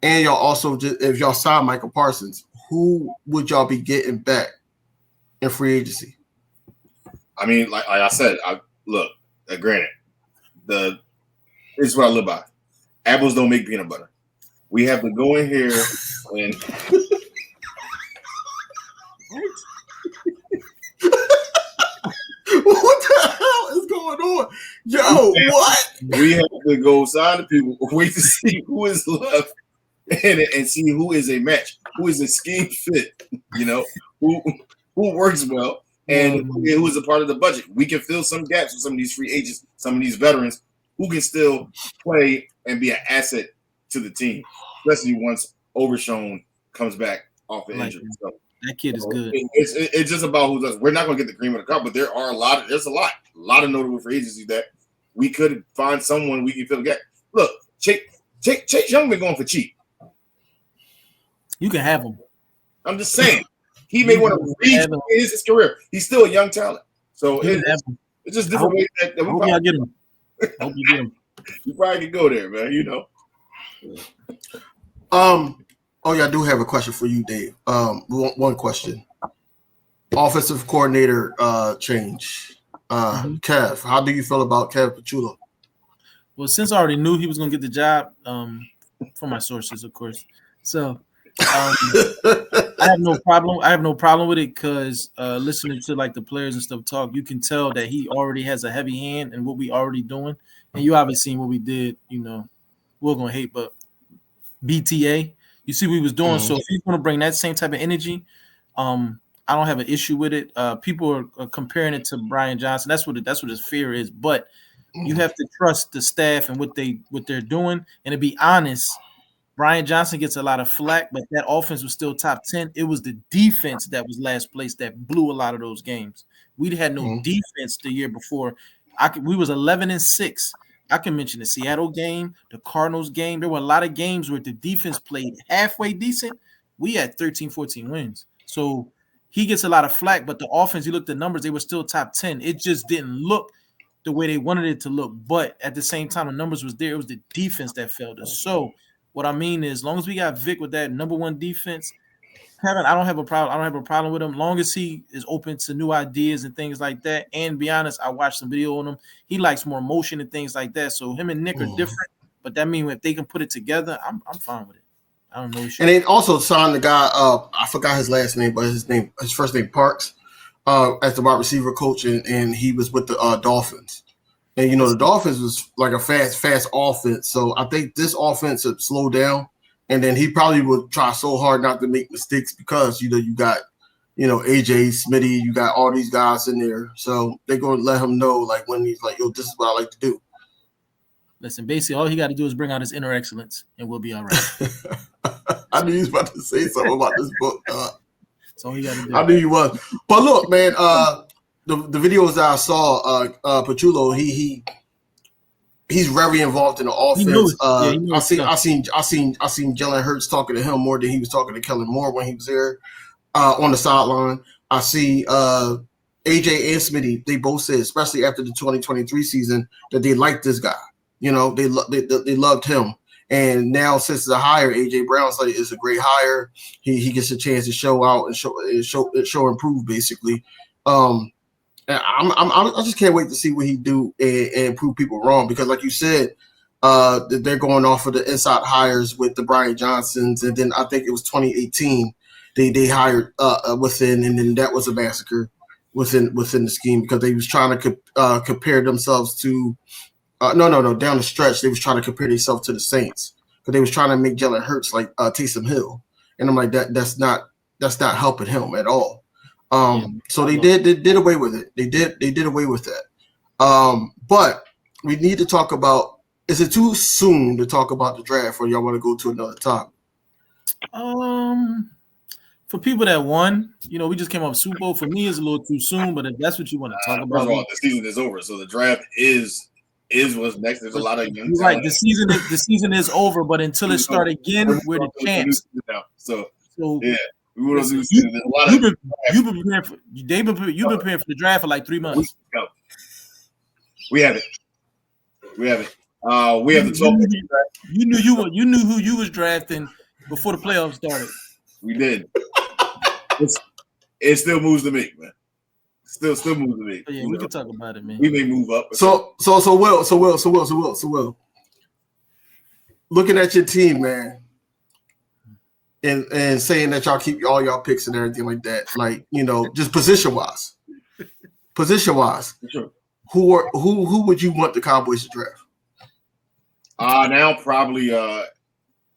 And y'all also, if y'all sign Michael Parsons, who would y'all be getting back in free agency? I mean, like I said, granted, this is what I live by. Apples don't make peanut butter. We have to go in here and what the hell is going on? Yo, what? We have to go sign the people, wait to see who is left, and see who is a match, who is a scheme fit, who works well, and who is a part of the budget. We can fill some gaps with some of these free agents, some of these veterans who can still play and be an asset to the team, especially once Overshown comes back off the injury. So, that kid is good. It's just about who does. We're not going to get the cream of the crop, but there's a lot of notable free agencies that we could find someone we can fill the gap. Look, Chase Young been going for cheap. You can have him. I'm just saying. He may want to reach his career. He's still a young talent. So it's just different ways that we probably get him. I hope you get him. You probably could go there, man, Oh, yeah, I do have a question for you, Dave. One question. Offensive coordinator change. Kev, how do you feel about Kev Pachulo? Well, since I already knew he was going to get the job, from my sources, of course. So I have no problem with it because listening to like the players and stuff talk, you can tell that he already has a heavy hand in what we already doing. And you obviously seen what we did, we're going to hate, but BTA, you see what he was doing. So if he's going to bring that same type of energy, I don't have an issue with it. People are comparing it to Brian Johnson. That's what his fear is. But you have to trust the staff and what they're doing. And to be honest, Brian Johnson gets a lot of flack, but that offense was still top 10. It was the defense that was last place that blew a lot of those games. We had no defense the year before. We was 11-6. I can mention the Seattle game, the Cardinals game. There were a lot of games where the defense played halfway decent. We had 13, 14 wins. So he gets a lot of flack, but the offense, you look at the numbers, they were still top 10. It just didn't look the way they wanted it to look. But at the same time, the numbers was there. It was the defense that failed us. So what I mean is, as long as we got Vic with that number one defense, Kevin, I don't have a problem with him. As long as he is open to new ideas and things like that. And be honest, I watched some video on him. He likes more motion and things like that. So him and Nick are different, but that means if they can put it together, I'm fine with it. I don't know. And they also signed the guy. I forgot his last name, but his first name Parks, as the wide receiver coach, and he was with the Dolphins. And the Dolphins was like a fast offense. So I think this offense would slow down. And then he probably would try so hard not to make mistakes because, you got, AJ, Smitty, you got all these guys in there. So they're going to let him know, like, when he's like, yo, this is what I like to do. Listen, basically, all he got to do is bring out his inner excellence, and we'll be all right. I knew he was about to say something about this book. That's all he got to do. I knew he was. But look, man, the videos that I saw, Pachulo, he's very involved in the offense. I seen Jalen Hurts talking to him more than he was talking to Kellen Moore when he was there on the sideline. I see AJ and Smitty. They both said, especially after the 2023 season, that they liked this guy. They loved him. And now since the hire, AJ Brown's like is a great hire. He gets a chance to show out and show improve basically. I just can't wait to see what he do and prove people wrong because, like you said, They're going off of the inside hires with the Brian Johnsons, and then I think it was 2018 they hired within, and then that was a massacre within the scheme because they was trying to compare themselves to no down the stretch they was trying to compare themselves to the Saints because they was trying to make Jalen Hurts like Taysom Hill, and I'm like that's not helping him at all. So they did away with it. They did away with that. But we need to talk about. Is it too soon to talk about the draft, or y'all want to go to another topic? For people that won, we just came off Super Bowl. For me, it's a little too soon, but if that's what you want to talk about, first of all, the season is over, so the draft is what's next. There's a lot of young. You're right. The season is over, but until it start again, we're the champs. So yeah, we will do. You've been preparing for the draft for like 3 months. We have it. We have it. We have the 12. You knew who you was drafting before the playoffs started. We did. It still moves to me, man. Still moves to me. Yeah, we can talk about it, man. We may move up. So Will. Looking at your team, man, and saying that y'all keep all y'all picks and everything like that, like just position wise. Sure. Who would you want the Cowboys to draft? Now probably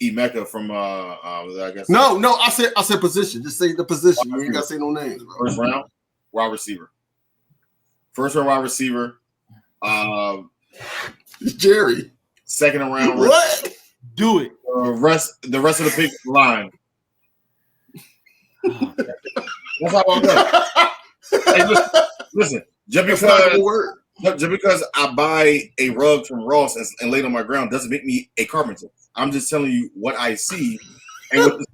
Emeka from I guess. No, I said position. Just say the position. You ain't gotta say no names. Bro. First round, wide receiver. First round wide receiver. Jerry. Second round. What? Do it. The rest of the pick line. That's how I go. Hey, listen. Just because I buy a rug from Ross and lay it on my ground doesn't make me a carpenter. I'm just telling you what I see and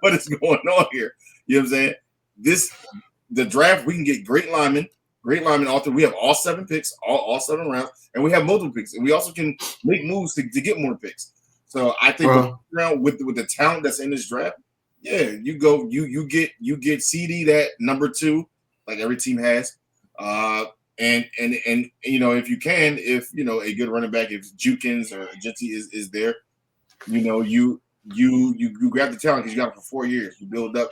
what is going on here. You know what I'm saying? The draft, we can get great linemen author. We have all 7 picks, all 7 rounds, and we have multiple picks. And we also can make moves to get more picks. So I think around with the talent that's in this draft, yeah, you get CD that number 2, like every team has. And if you can, a good running back, if Jukins or Genty is there, you grab the talent because you got it for 4 years. You build it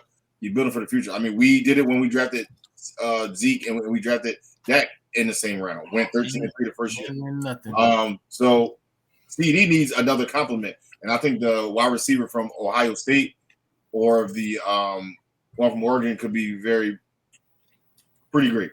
for the future. I mean, we did it when we drafted Zeke and we drafted Dak in the same round. Went 13-3 the first year. Nothing. So CD needs another compliment, and I think the wide receiver from Ohio State or the one from Oregon could be pretty great.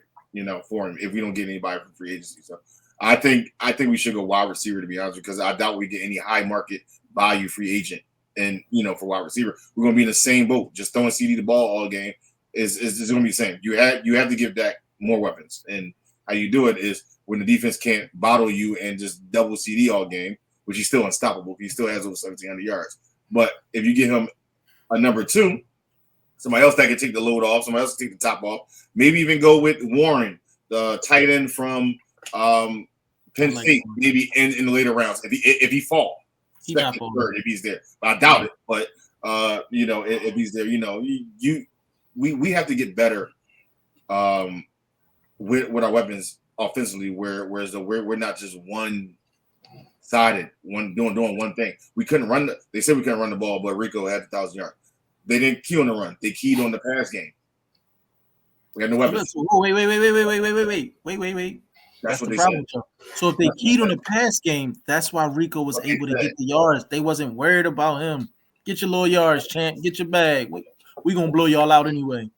For him if we don't get anybody from free agency. So I think we should go wide receiver, to be honest, because I doubt we get any high market value free agent. And for wide receiver, we're gonna be in the same boat. Just throwing CD the ball all game is gonna be the same. You have to give Dak more weapons. And how you do it is when the defense can't bottle you and just double CD all game, which he's still unstoppable. He still has over 1,700 yards. But if you give him a number 2, somebody else that can take the load off, somebody else can take the top off. Maybe even go with Warren, the tight end from Penn State, maybe in the later rounds. If he fall, second, third, if he's there. But I doubt it. But if he's there, we have to get better with our weapons offensively. Whereas we're not just one-sided, doing one thing. We couldn't run. They said we couldn't run the ball, but Rico had 1,000 yards. They didn't key on the run. They keyed on the pass game. We had no weapons. Wait. That's what the they problem. said. So if they keyed on the pass game, that's why Rico was able to get the yards. They wasn't worried about him. Get your little yards, champ. Get your bag. We gonna blow y'all out anyway.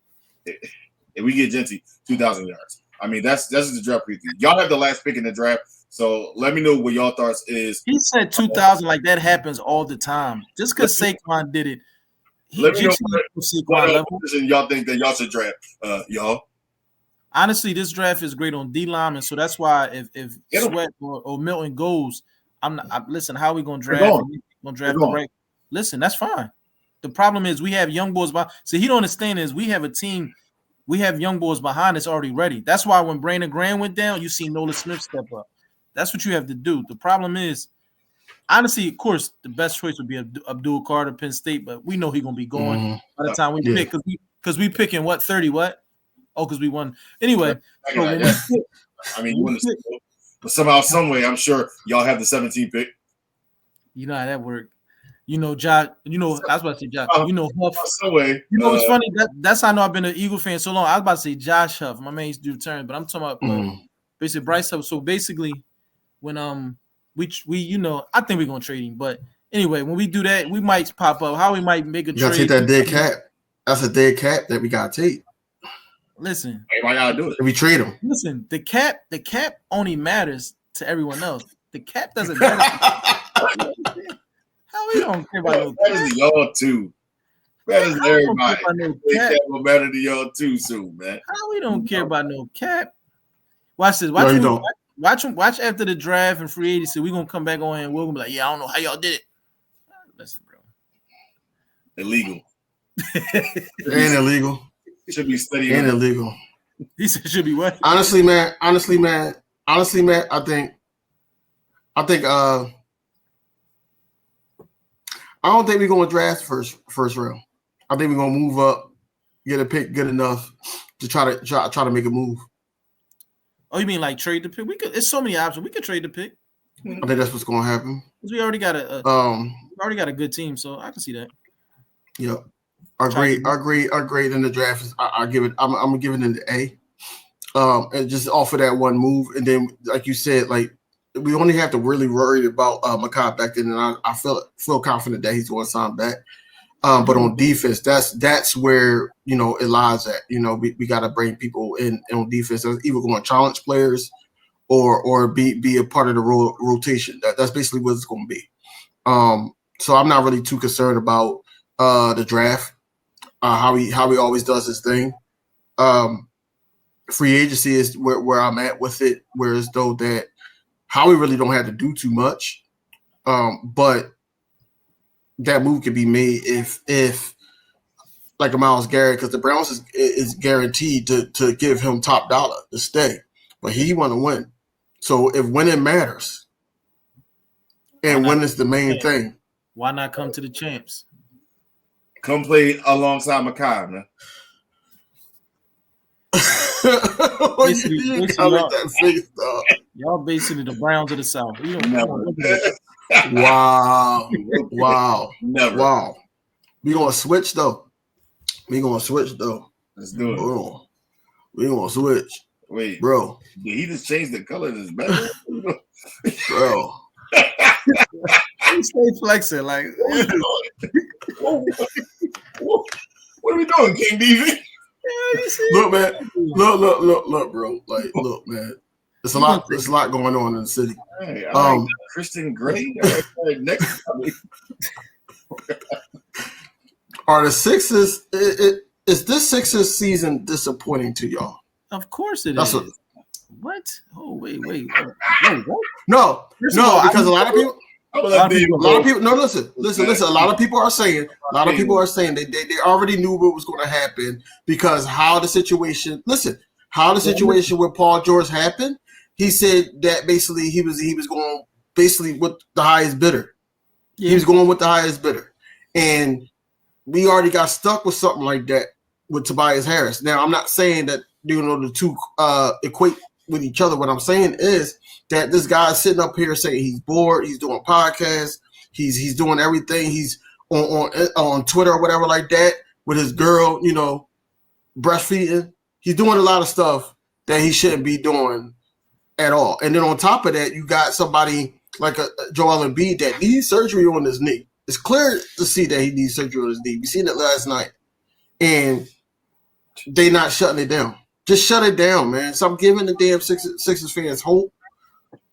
If we get Genty 2,000 yards, I mean that's the draft preview. Y'all have the last pick in the draft, so let me know what y'all thoughts is. He said 2,000 like that happens all the time. Just because Saquon did it. Let me know what position y'all think that y'all should draft, y'all. Honestly, this draft is great on D linemen, so that's why if Sweat or Milton goes, listen. How are we gonna draft? Right? Listen, that's fine. The problem is we have young boys behind. See, he don't understand is we have a team, we have young boys behind us already ready. That's why when Brandon Graham went down, you see Nolan Smith step up. That's what you have to do. The problem is. Honestly, of course, the best choice would be Abdul Carter, Penn State, but we know he's gonna be going by the time we pick because we picking what 30 what? Oh, because we won anyway. You won the But somehow, some way, I'm sure y'all have the 17th pick. You know how that worked. You know, Josh. You know, I was about to say Josh. You know, Huff. Some way. You know what's funny? That's how I know I've been an Eagle fan so long. I was about to say Josh Huff. My man used to do turns, but I'm talking about basically Bryce Huff. So basically, when we you know, I think we're gonna trade him. But anyway, when we do that, we might pop up. How we might make a trade? You gotta take that dead cap. That's a dead cap that we gotta take. Listen, everybody gotta do it. We trade him. Listen, the cap only matters to everyone else. The cap doesn't matter. How we don't care about no cap? That is y'all too. That is everybody. The cap will matter to y'all too soon, man. How we don't care about no cap? Watch this. Watch after the draft and free agency. We're gonna come back on and we're gonna be like, yeah, I don't know how y'all did it. Listen, bro. Illegal. Ain't illegal. Should be studying. Ain't illegal. He said should be what? Honestly, man. I think I don't think we're gonna draft first round. I think we're gonna move up, get a pick good enough to try to make a move. Oh, you mean like trade the pick? We could. It's so many options. We could trade the pick. I think that's what's gonna happen. We already got a good team, so I can see that. Yeah, our grade in the draft is I'm gonna give it an A. And just offer that one move, and then like you said, like we only have to really worry about Makai back then, and I feel confident that he's going to sign back. But on defense, that's where it lies at. We got to bring people in on defense. That's either going to challenge players or be a part of the rotation. That's basically what it's going to be. So I'm not really too concerned about the draft, how he always does his thing. Free agency is where I'm at with it, whereas though that Howie really don't have to do too much, but that move could be made if like a Myles Garrett, because the Browns is guaranteed to give him top dollar to stay, but he want to win. So if winning matters, and winning is the main thing, why not come to the champs? Come play alongside Makai, man. Y'all basically the Browns of the South. Wow. Never. Wow. We gonna switch though. Let's do it. Bro. We gonna switch. Wait, bro. Did he just change the color of his bedroom? Bro. He stay flexing like what are we doing, King DV? Look, man. Look, bro. Like, look, man. There's a lot going on in the city. Hey, Christian Gray next. Are the Sixers? Is this Sixers season disappointing to y'all? Of course it is. What? Oh, wait. What? No, because a lot of people. No, listen. A lot of people are saying they already knew what was going to happen because how the situation with Paul George happened. He said that basically he was going basically with the highest bidder. Yeah. He was going with the highest bidder, and we already got stuck with something like that with Tobias Harris. Now I'm not saying that the two equate with each other. What I'm saying is that this guy's sitting up here saying he's bored. He's doing podcasts. He's doing everything. He's on Twitter or whatever like that with his girl, breastfeeding. He's doing a lot of stuff that he shouldn't be doing at all. And then on top of that, you got somebody like a Joel Embiid that needs surgery on his knee. It's clear to see that he needs surgery on his knee. We seen it last night. And they not shutting it down. Just shut it down, man. Stop giving the damn Sixers fans hope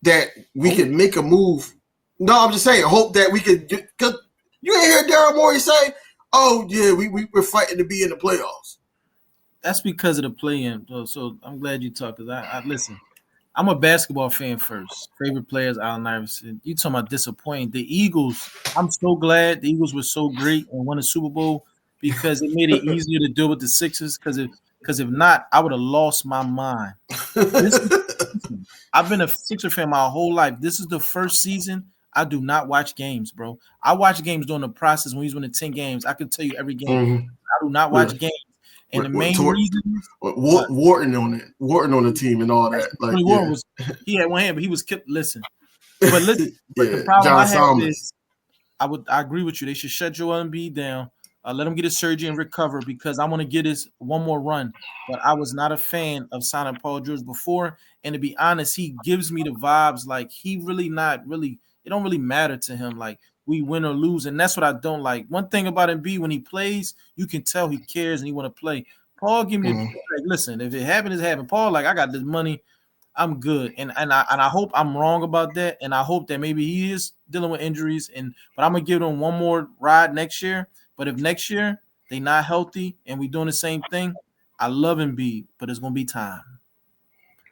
that we can make a move. No, I'm just saying, hope that we could get, because you ain't hear Daryl Morey say, oh, yeah, we're fighting to be in the playoffs. That's because of the play-in. So I'm glad you talked, because I listen. I'm a basketball fan first. Favorite players, Allen Iverson. You talking about disappointing. The Eagles, I'm so glad the Eagles were so great and won the Super Bowl because it made it easier to deal with the Sixers, because if not, I would have lost my mind. I've been a Sixer fan my whole life. This is the first season I do not watch games, bro. I watch games during the process when he's winning 10 games. I can tell you every game. I do not watch games. And the main reason Wharton on the team and all that. Like Wharton was he had one hand, but he was kept listen. But listen, but the problem John I have Salmons. is I agree with you. They should shut Joel Embiid down. Let him get his surgery and recover because I want to get his one more run. But I was not a fan of signing Paul George before. And to be honest, he gives me the vibes like he really not really – it don't really matter to him. Like we win or lose. And that's what I don't like. One thing about Embiid, when he plays, you can tell he cares and he want to play. Paul, give me like, listen, if it happened, it's happened. Paul, like I got this money. I'm good. And I hope I'm wrong about that. And I hope that maybe he is dealing with injuries. But I'm going to give him one more ride next year. But if next year they not healthy and we doing the same thing, I love Embiid, but it's gonna be time.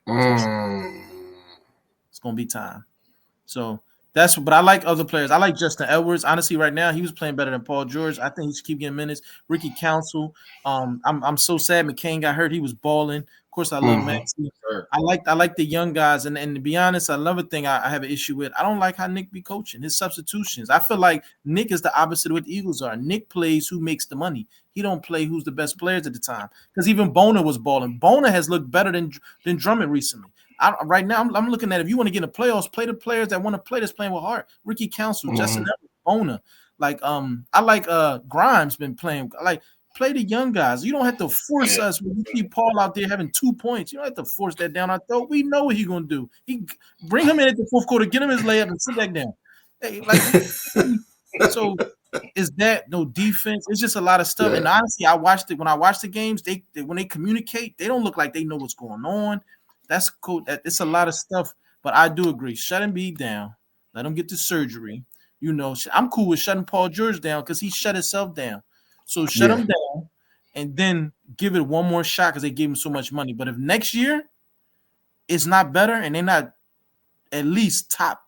It's gonna be time. So that's but I like other players. I like Justin Edwards. Honestly, right now he was playing better than Paul George. I think he should keep getting minutes. Ricky Council. I'm so sad McCain got hurt. He was balling. Of course, I love Maxey. I like the young guys, and to be honest, another thing I have an issue with. I don't like how Nick be coaching his substitutions. I feel like Nick is the opposite of what the Eagles are. Nick plays who makes the money. He don't play who's the best players at the time. Because even Bona was balling. Bona has looked better than Drummond recently. Right now, I'm looking at if you want to get in the playoffs, play the players that want to play that's playing with heart. Ricky Council, Justin Edwards, Bona. Like I like Grimes been playing. Play the young guys. You don't have to force us when you see Paul out there having 2 points. You don't have to force that down our throat. We know what he's gonna do. He bring him in at the fourth quarter, get him his layup, and sit back down. Hey, so is that no defense? It's just a lot of stuff. Yeah. And honestly, when I watch the games, they when they communicate, they don't look like they know what's going on. That's cool. It's a lot of stuff. But I do agree. Shut Embiid down. Let him get the surgery. You know, I'm cool with shutting Paul George down because he shut himself down. So shut him down and then give it one more shot because they gave him so much money. But if next year it's not better and they're not at least top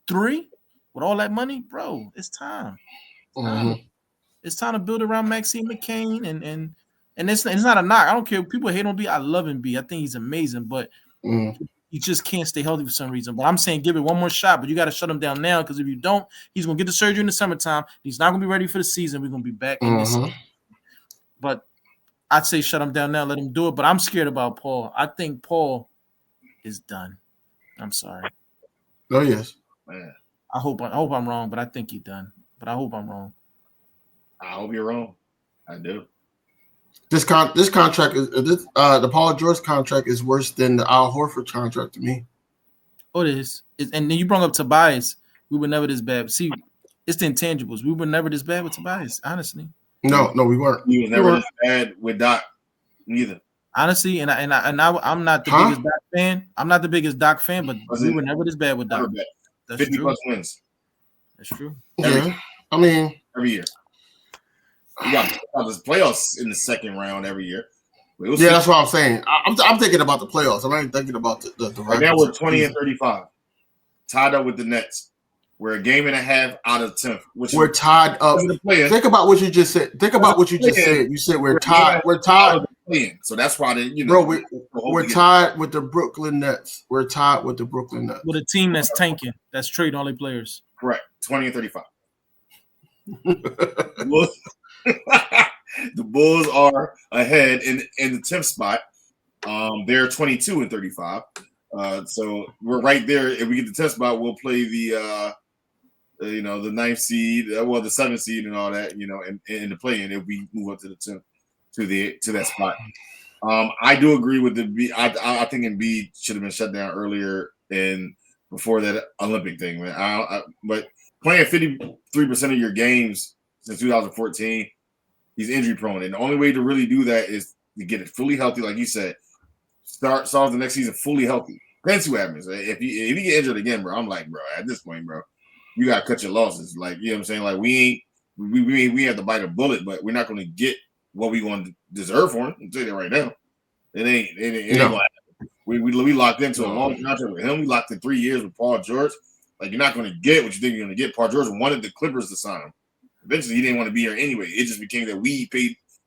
3 with all that money, bro, it's time. It's time to build around Maxime McCain and it's not a knock. I don't care. People hate on B. I love him, B. I think he's amazing, but he just can't stay healthy for some reason. But I'm saying give it one more shot, but you got to shut him down now because if you don't, he's going to get the surgery in the summertime. He's not going to be ready for the season. We're going to be back in this season. But I'd say shut him down now, let him do it. But I'm scared about Paul. I think Paul is done. I'm sorry. Oh, yes. Man. I hope I'm wrong, but I think he's done. But I hope I'm wrong. I hope you're wrong. I do. This contract is the Paul George contract is worse than the Al Horford contract to me. Oh, it is. And then you brought up Tobias. We were never this bad. See, it's the intangibles. We were never this bad with Tobias, honestly. No, we weren't. We was never this bad with Doc, neither. Honestly, and I'm not the biggest Doc fan. I'm not the biggest Doc fan, but we were never this bad with Doc. That's 50 true. Plus wins. That's true. Every year. We got the playoffs in the second round every year. That's what I'm saying. I'm thinking about the playoffs. I'm not thinking about the right now we're 20-35, tied up with the Nets. We're a game and a half out of 10th. We're tied up. Think about what you just said. You said we're tied. We're tied. So that's why bro. We're tied with the Brooklyn Nets. We're tied with the Brooklyn Nets. With a team that's tanking. That's trading all their players. Correct. 20-35. The Bulls are ahead in the 10th spot. They're 22-35. So we're right there. If we get the 10th spot, we'll play the 9th seed, the 7th seed, and all that. And in the play-in, if we move up to the 10th to that spot. I do agree with the. I think Embiid should have been shut down earlier and before that Olympic thing, man. But playing 53% of your games since 2014. He's injury prone, and the only way to really do that is to get it fully healthy, like you said. Start the next season fully healthy. Depends what happens. If you get injured again, bro, I'm like, bro, at this point, bro, you gotta cut your losses. Like, you know what I'm saying? Like, we have to bite a bullet, but we're not going to get what we going to deserve for him. I'll tell you that right now. It ain't gonna happen. We locked into a long contract with him. We locked in 3 years with Paul George. Like, you're not going to get what you think you're going to get. Paul George wanted the Clippers to sign him. Eventually, he didn't want to be here anyway. It just became that we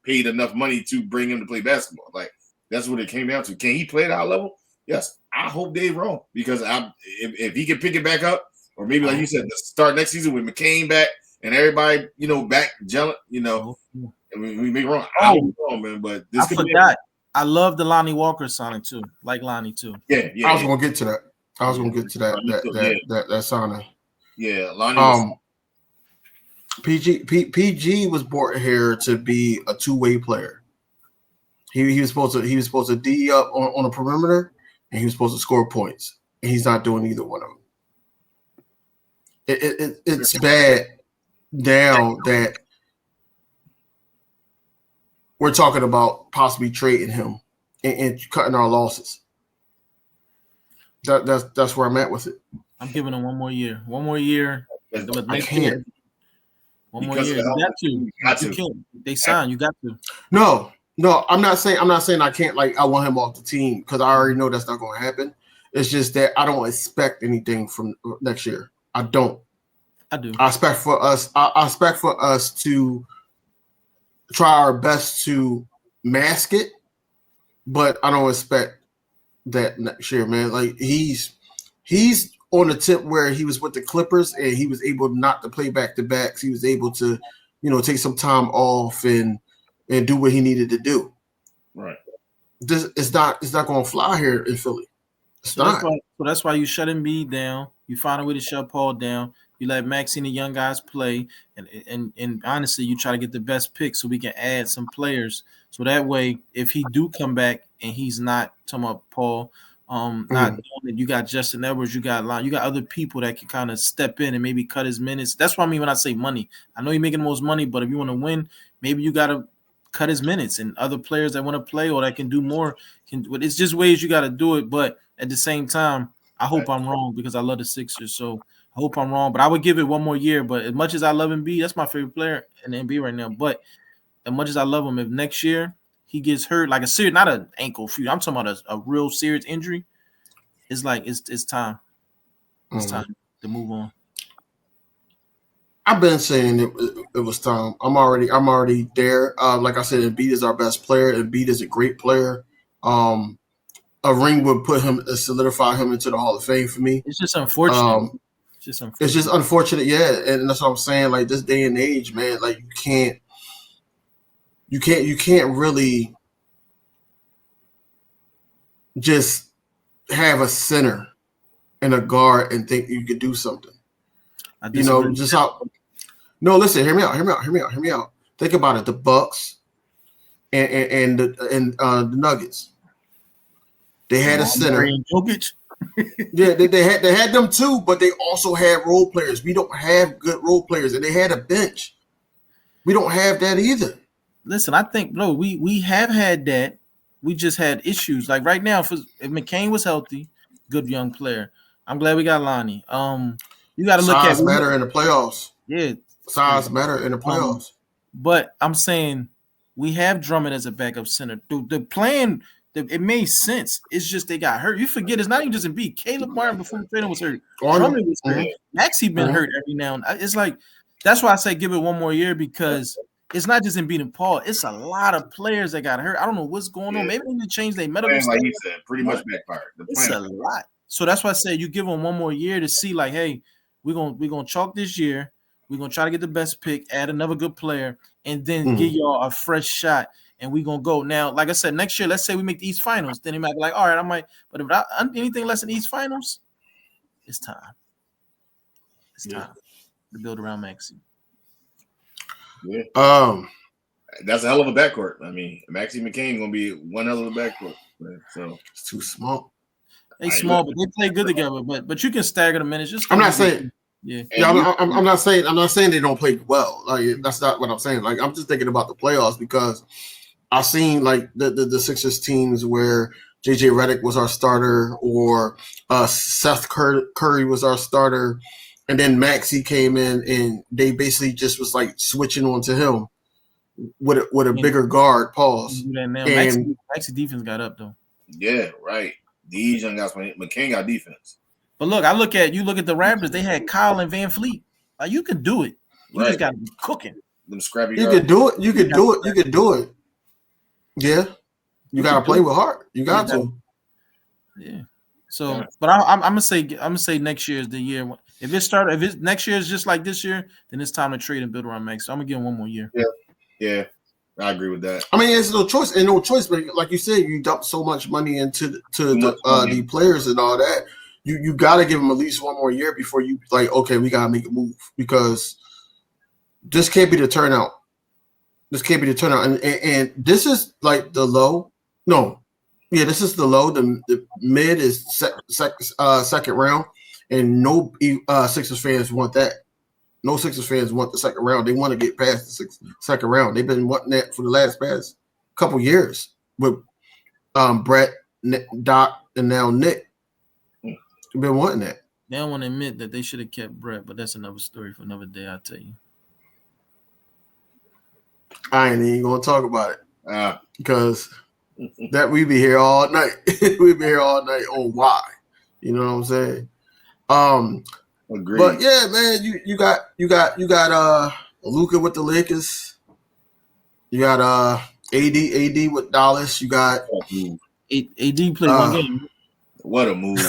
paid enough money to bring him to play basketball. Like, that's what it came down to. Can he play at our level? Yes. I hope Dave wrong because if he can pick it back up, or maybe like you said, start next season with McCain back and everybody, back gelling, I mean, we make wrong. I don't know, man, but this I forgot. I love the Lonnie Walker signing too. Like Lonnie too. Yeah. I was gonna get to that. That signing. Yeah, Lonnie. PG was brought here to be a two-way player. He was supposed to D up on the perimeter, and he was supposed to score points. And he's not doing either one of them. It's bad now that we're talking about possibly trading him and cutting our losses. That's where I'm at with it. I'm giving him one more year. One more year. I can't. One more year. You got to. You can't. They sign. You got to. No, I'm not saying I can't. Like, I want him off the team because I already know that's not going to happen. It's just that I don't expect anything from next year. I don't. I do. I expect for us to try our best to mask it, but I don't expect that next year, man. Like, he's on the tip where he was with the Clippers and he was able not to play back-to-backs. He was able to, take some time off and do what he needed to do. Right. It's not going to fly here in Philly. That's why you shut Embiid down. You find a way to shut Paul down. You let Maxey and the young guys play, and honestly, you try to get the best pick so we can add some players. So that way, if he do come back and he's not talking about Paul, not doing it, you got Justin Edwards, you got other people that can kind of step in and maybe cut his minutes. That's what I mean when I say money. I know you're making the most money, but if you want to win, maybe you got to cut his minutes, and other players that want to play or that can do more can. It's just ways you got to do it, but at the same time, I hope I'm wrong because I love the Sixers. So I hope I'm wrong, but I would give it one more year. But as much as I love Embiid, that's my favorite player in the NBA right now. But as much as I love him, if next year he gets hurt, like a serious, not an ankle feud, I'm talking about a real serious injury, it's like it's time. It's time to move on. I've been saying it was time. I'm already there. Like I said, Embiid is our best player. Embiid is a great player. A ring would solidify him into the Hall of Fame for me. It's just unfortunate. It's just unfortunate, yeah. And that's what I'm saying. Like, this day and age, man, like you can't really just have a center and a guard and think you could do something. Just how. No, listen. Hear me out. Think about it. The Bucks and the Nuggets. They had a center. Yeah, they had them too, but they also had role players. We don't have good role players, and they had a bench. We don't have that either. Listen, I think we have had that. We just had issues. Like right now, if McCain was healthy, good young player. I'm glad we got Lonnie. You got to look at size matter in the playoffs. Yeah, size matter in the playoffs. But I'm saying we have Drummond as a backup center. The plan. It made sense. It's just they got hurt. You forget it's not even just Embiid. Caleb Martin before Trader was hurt. Drummond was hurt. Maxey been hurt every now and then. It's like that's why I say give it one more year because it's not just Embiid and Paul. It's a lot of players that got hurt. I don't know what's going on. Maybe they need to change their medical. Like you said, pretty much backfired. It's a lot. So that's why I say you give them one more year to see like, hey, we're gonna chalk this year. We're gonna try to get the best pick, add another good player, and then give y'all a fresh shot. And we're going to go. Now, like I said, next year, let's say we make the East Finals. Then he might be like, all right, but if anything less than East Finals, it's time. It's time to build around Maxey. Yeah. That's a hell of a backcourt. I mean, Maxey McCain going to be one hell of a backcourt. So it's too small. They small, but they play good together. But you can stagger the minutes. I'm not saying. Yeah. I'm not saying they don't play well. Like, that's not what I'm saying. Like, I'm just thinking about the playoffs because I've seen like the Sixers teams where JJ Redick was our starter or Seth Curry was our starter, and then Maxey came in and they basically just was like switching onto him with a bigger guard. Pause. And Maxey defense got up though. Yeah, right. These young guys, McCain got defense. But look at the Raptors. They had Kyle and Van Fleet. Like you can do it. You just got to be cooking. Them scrappy. You can do it. You can do it. Yeah, you gotta play with heart. You got to. Yeah. So, but I'm gonna say next year is the year. If it's next year is just like this year, then it's time to trade and build around Max. So I'm gonna give him one more year. Yeah, I agree with that. I mean, it's no choice, but like you said, you dump so much money into the players and all that. You got to give them at least one more year before you like. Okay, we gotta make a move because this can't be the turnout. This can't be the turnout, and this is like the low. No, yeah, this is the low. The mid is second round, and no Sixers fans want that. No Sixers fans want the second round. They want to get past the second round. They've been wanting that for the past couple years with Brett, Doc, and now Nick. They've been wanting that. They don't want to admit that they should have kept Brett, but that's another story for another day. I'll tell you. I ain't even gonna talk about it because that we be here all night. We be here all night on why. You know what I'm saying? Agreed. But yeah, man, you got Luka with the Lakers. You got AD with Dallas. You got AD played one game. What a move!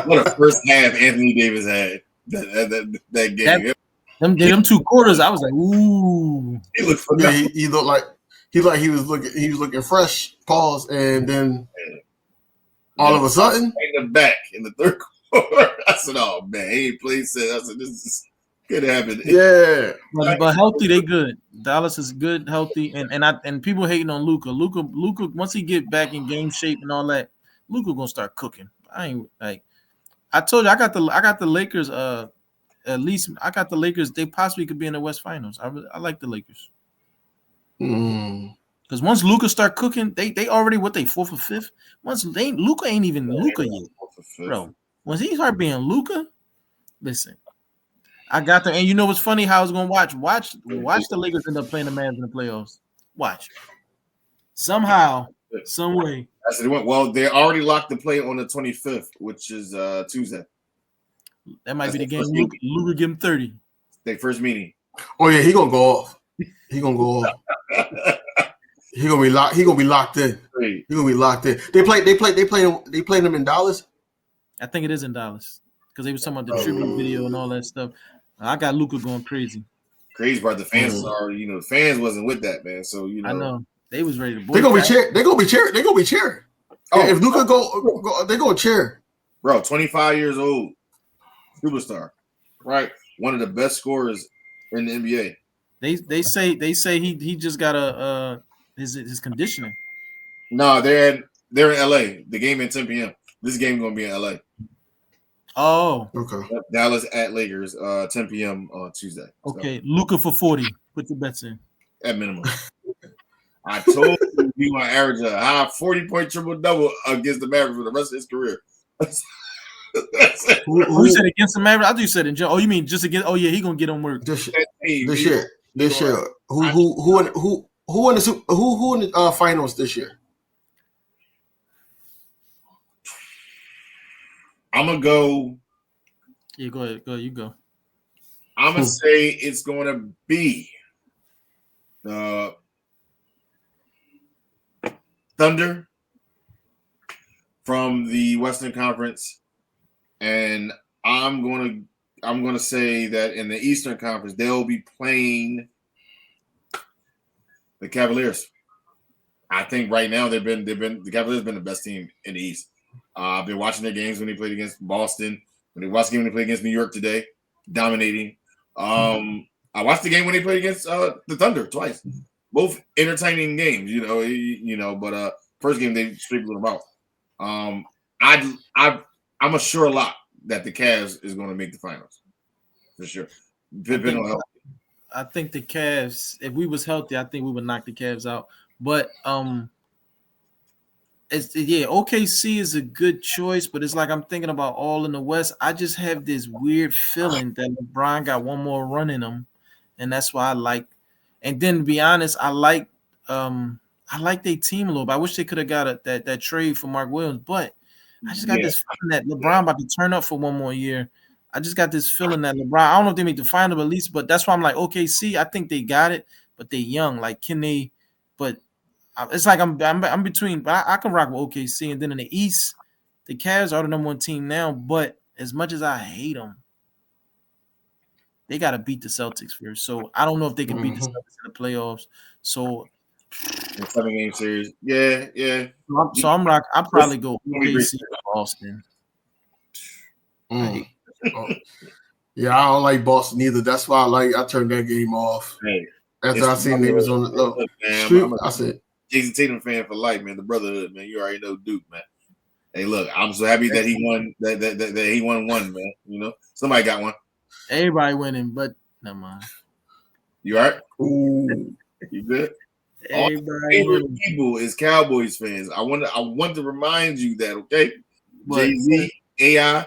What a first half Anthony Davis had that game. Them 2 quarters, I was like, ooh. He looked he looked like he was looking fresh. Pause, and then all of a sudden, in the back in the third quarter, I said, "Oh man, he ain't played since." I said, "This is could happen." Yeah, but healthy, they good. Dallas is good, healthy, and people hating on Luka. Luka, once he get back in game shape and all that, Luka gonna start cooking. I ain't like I told you, I got the Lakers. At least I got the Lakers. They possibly could be in the West Finals. I like the Lakers because once Luka start cooking, they already they 4th or 5th. Once Luka ain't even Luka yet, bro. Once he start being Luka, listen, I got the. And you know what's funny? How I was gonna watch the Lakers end up playing the Mavs in the playoffs. Watch somehow, some way. I said, well, they already locked the play on the 25th, which is Tuesday. That might be the game. Luka give him 30. Their first meeting. Oh yeah, he gonna go off. He gonna go off. He gonna be locked. He gonna be locked in. He gonna be locked in. They play them in Dallas. I think it is in Dallas because they were talking about the tribute video and all that stuff. I got Luka going crazy. Crazy part, the fans are, the fans wasn't with that, man. So I know they was ready to. They're gonna be cheering. They're gonna be cheering. Oh, if Luka go, they're gonna cheer. Bro, 25 years old. Superstar, right? One of the best scorers in the NBA. They say he just got his conditioning. No, they're in LA. The game at 10 p.m. This game gonna be in LA. Oh, okay. Dallas at Lakers, 10 p.m. on Tuesday. Okay, so. Luka for 40. Put your bets in. At minimum. I told you he gonna average a high 40-point triple-double against the Mavericks for the rest of his career. Who said against the Mavericks? I thought you said in general. Oh, you mean just against? Oh yeah, he gonna get on work. This year. Who in the finals this year? I'm gonna go. Yeah, go ahead. You go. I'm gonna say it's gonna be the Thunder from the Western Conference, and I'm gonna say that in the Eastern Conference they'll be playing the Cavaliers. I think right now the Cavaliers been the best team in the East. I've been watching their games when they played against Boston, when they watched the game when they played against New York today, dominating. I watched the game when they played against the Thunder twice, both entertaining games. But first game they straight blew them out. I'm a sure lot that the Cavs is going to make the finals for sure. I think the Cavs, if we was healthy, I think we would knock the Cavs out. But OKC is a good choice, but it's like I'm thinking about all in the West. I just have this weird feeling that LeBron got one more run in him, and that's why I like. And then to be honest, I like their team a little bit. I wish they could have got that trade for Mark Williams, but I just got this feeling that LeBron about to turn up for one more year. I just got this feeling that LeBron, I don't know if they make the final, but at least, but that's why I'm like, OKC, I think they got it, but they young. Like, can they? But it's like I'm between. But I can rock with OKC, and then in the East, the Cavs are the number one team now. But as much as I hate them, they got to beat the Celtics first. So I don't know if they can beat the Celtics in the playoffs. So in 7-game series. Yeah. So I'm probably go OKC Boston. Yeah, I don't like Boston either. That's why I turned that game off. Hey, after I seen they was on the street. I said, Jason Tatum fan for life, man. The brotherhood, man. You already know Duke, man. Hey, look, I'm so happy that he won. That he won one, man. You know, somebody got one. Everybody winning, but never mind. You all right? Ooh, you good? Everybody favorite people is Cowboys fans. I want to remind you that, okay? Jay-Z, AI,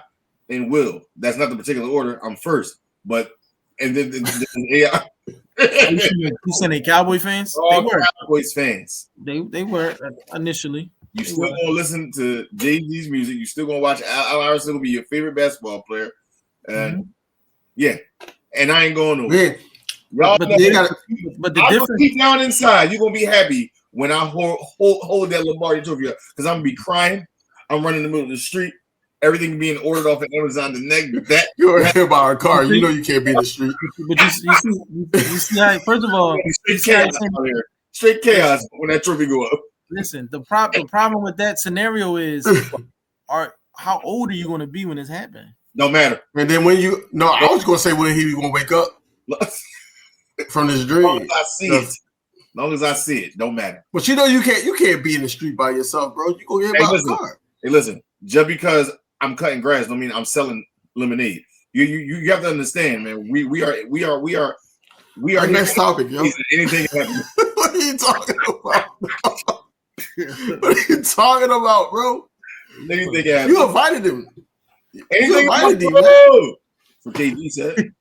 and Will. That's not the particular order. I'm first, but and then AI. You saying they Cowboy fans? All they were Cowboys fans. They were initially. You still gonna listen to Jay-Z's music. You still gonna watch Al Iverson will be your favorite basketball player. And yeah, and I ain't going nowhere. Y'all but the difference deep down inside, you're gonna be happy when I hold that Lombardi trophy up because I'm gonna be crying. I'm running in the middle of the street. Everything being ordered off of Amazon. The next that you're here by our car. You know you can't be in the street. But you see how, first of all, straight chaos when that trophy go up. Listen, the problem with that scenario is, how old are you going to be when this happens? Don't matter. And then I was going to say when he was going to wake up from this dream. As long as I see it, don't matter. But you can't be in the street by yourself, bro. You gonna get by a car. Hey, listen, just because I'm cutting grass don't mean I'm selling lemonade. You have to understand, man. We are. Next topic, yo. Anything can happen. What are you talking about? What are you talking about, bro? Anything can happen. You invited him. Anything you invited him. For KD said.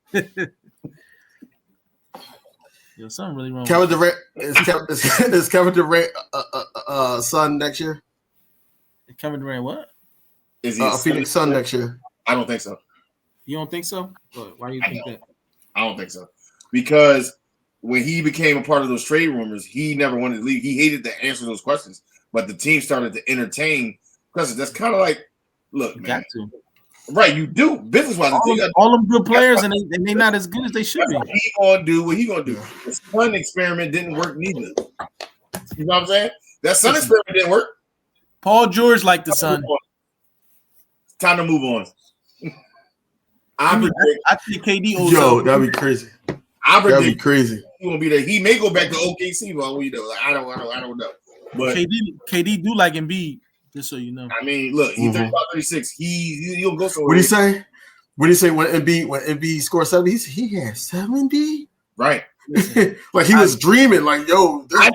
Yo, something really wrong. Kevin Durant is Kevin Durant son next year? Kevin Durant what? Is he Phoenix son next year? I don't think so. You don't think so? Why do you think that? I don't think so. Because when he became a part of those trade rumors, he never wanted to leave. He hated to answer those questions, but the team started to entertain questions. That's kind of like, look, you man. got to. Right, you do business-wise. All them good players, and they're not as good as they should be. What he gonna do? What he gonna do? The sun experiment didn't work neither. You know what I'm saying? That sun experiment didn't work. Paul George liked the sun. Time to move on. I think KD owes that'd be crazy. That'd be crazy. He won't be there. He may go back to OKC, but we know. I don't know. But KD do like Embiid. Just so you know. I mean, look, he's 35, 36. He'll go somewhere. What do you say? What do you say when Embiid scored 70? He had 70? Right. Like he was dreaming, like, yo, I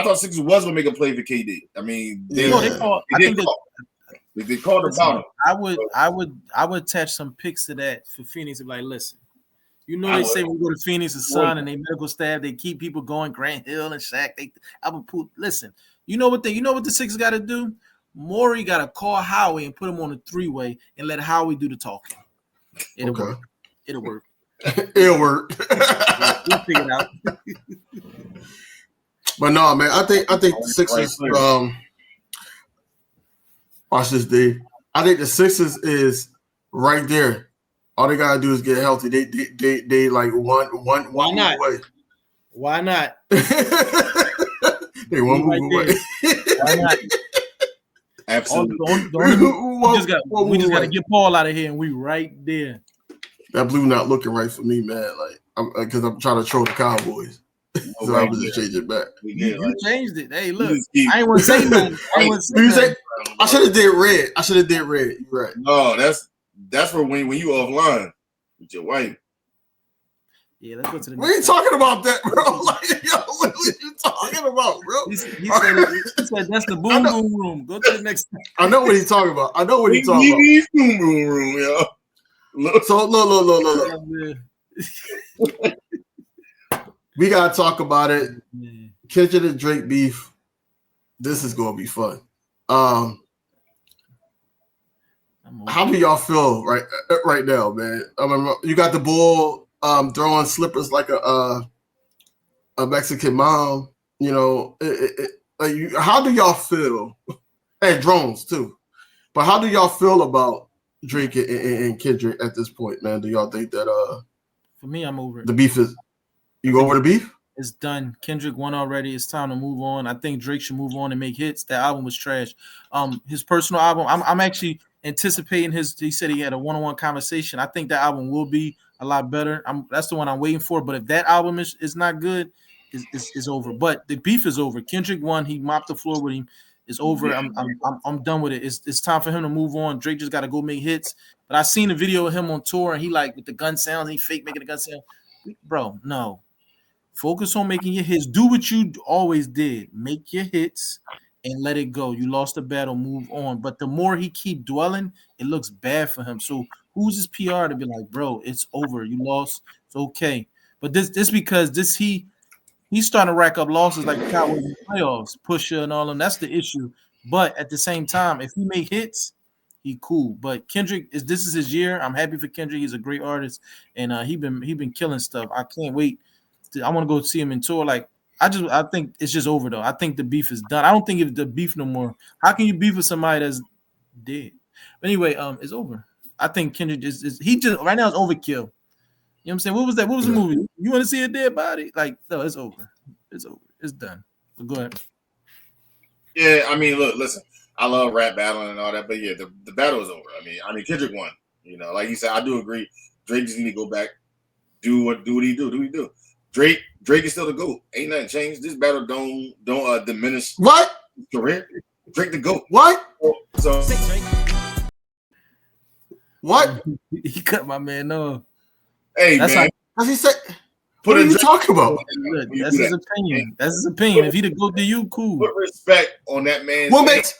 thought Sixers was gonna make a play for KD. I mean, they called about him. I would attach some pics to that for Phoenix. Like, listen, you know they say when we go to Phoenix, the Sun and their medical staff, they keep people going. Grant Hill and Shaq. Listen. You know what the Sixers got to do? Morey got to call Howie and put him on a 3-way and let Howie do the talking. It'll work. It'll work. We'll figure it out. But no, man, I think the Sixers. Watch this, Dave. I think the Sixers is right there. All they gotta do is get healthy. They like one Why not? away. Why not? They one move away. Why not? Absolutely. We just got to get Paul out of here, and we right there. That blue not looking right for me, man. Like, because I'm trying to troll the Cowboys, so I was just change it back. You changed it. Hey, look, I ain't want to say nothing. I should have did red. You're right. No, that's for when you offline with your wife. Yeah, let's go to the next. We ain't talking about that, bro. Like, yo, what are you talking about, bro? He said that's the boom boom room. Go to the next. I know what he's talking about. Boom boom room, yo. Look. So look. We gotta talk about it. Kendrick and Drake beef. This is gonna be fun. How do y'all feel right now, man? I mean, you got the bull throwing slippers like a Mexican mom. You know, how do y'all feel? And drones too. But how do y'all feel about Drake and Kendrick at this point, man? Do y'all think that For me, I'm over it. The beef is you go over the beef? It's done. Kendrick won already. It's time to move on. I think Drake should move on and make hits. That album was trash. His personal album, I'm actually anticipating his. He said he had a one-on-one conversation. I think that album will be a lot better. That's the one I'm waiting for. But if that album is not good, it's over. But the beef is over. Kendrick won. He mopped the floor with him. It's over. Yeah. I'm done with it. It's time for him to move on. Drake just got to go make hits. But I seen a video of him on tour and he like with the gun sounds. He fake making the gun sound. Bro, no. Focus on making your hits. Do what you always did. Make your hits and let it go. You lost the battle. Move on. But the more he keep dwelling, it looks bad for him. So who's his PR to be like, bro, it's over. You lost. It's okay. But this because he's starting to rack up losses like the Cowboys in the playoffs, Pusha and all of them. That's the issue. But at the same time, if he make hits, he cool. But Kendrick this is his year. I'm happy for Kendrick. He's a great artist, and he been killing stuff. I can't wait. I want to go see him in tour. Like I think it's just over though. I think the beef is done. I don't think it's the beef no more. How can you beef with somebody that's dead? But anyway, it's over. I think Kendrick he just right now is overkill. You know what I'm saying? What was that? What was the movie? You want to see a dead body? Like, no, it's over. It's over. It's done. But go ahead. Yeah, I mean, listen. I love rap battling and all that, but yeah, the battle is over. I mean, Kendrick won. You know, like you said, I do agree. Drake just need to go back, do what he do. Drake is still the GOAT. Ain't nothing changed. This battle don't diminish What? career. Drake the GOAT. What? So What? He cut my man off. hey, That's man, As he said, put what are you Drake- talking about? That's his opinion. That's his opinion. If he the GOAT to you, cool. put respect on that man's What makes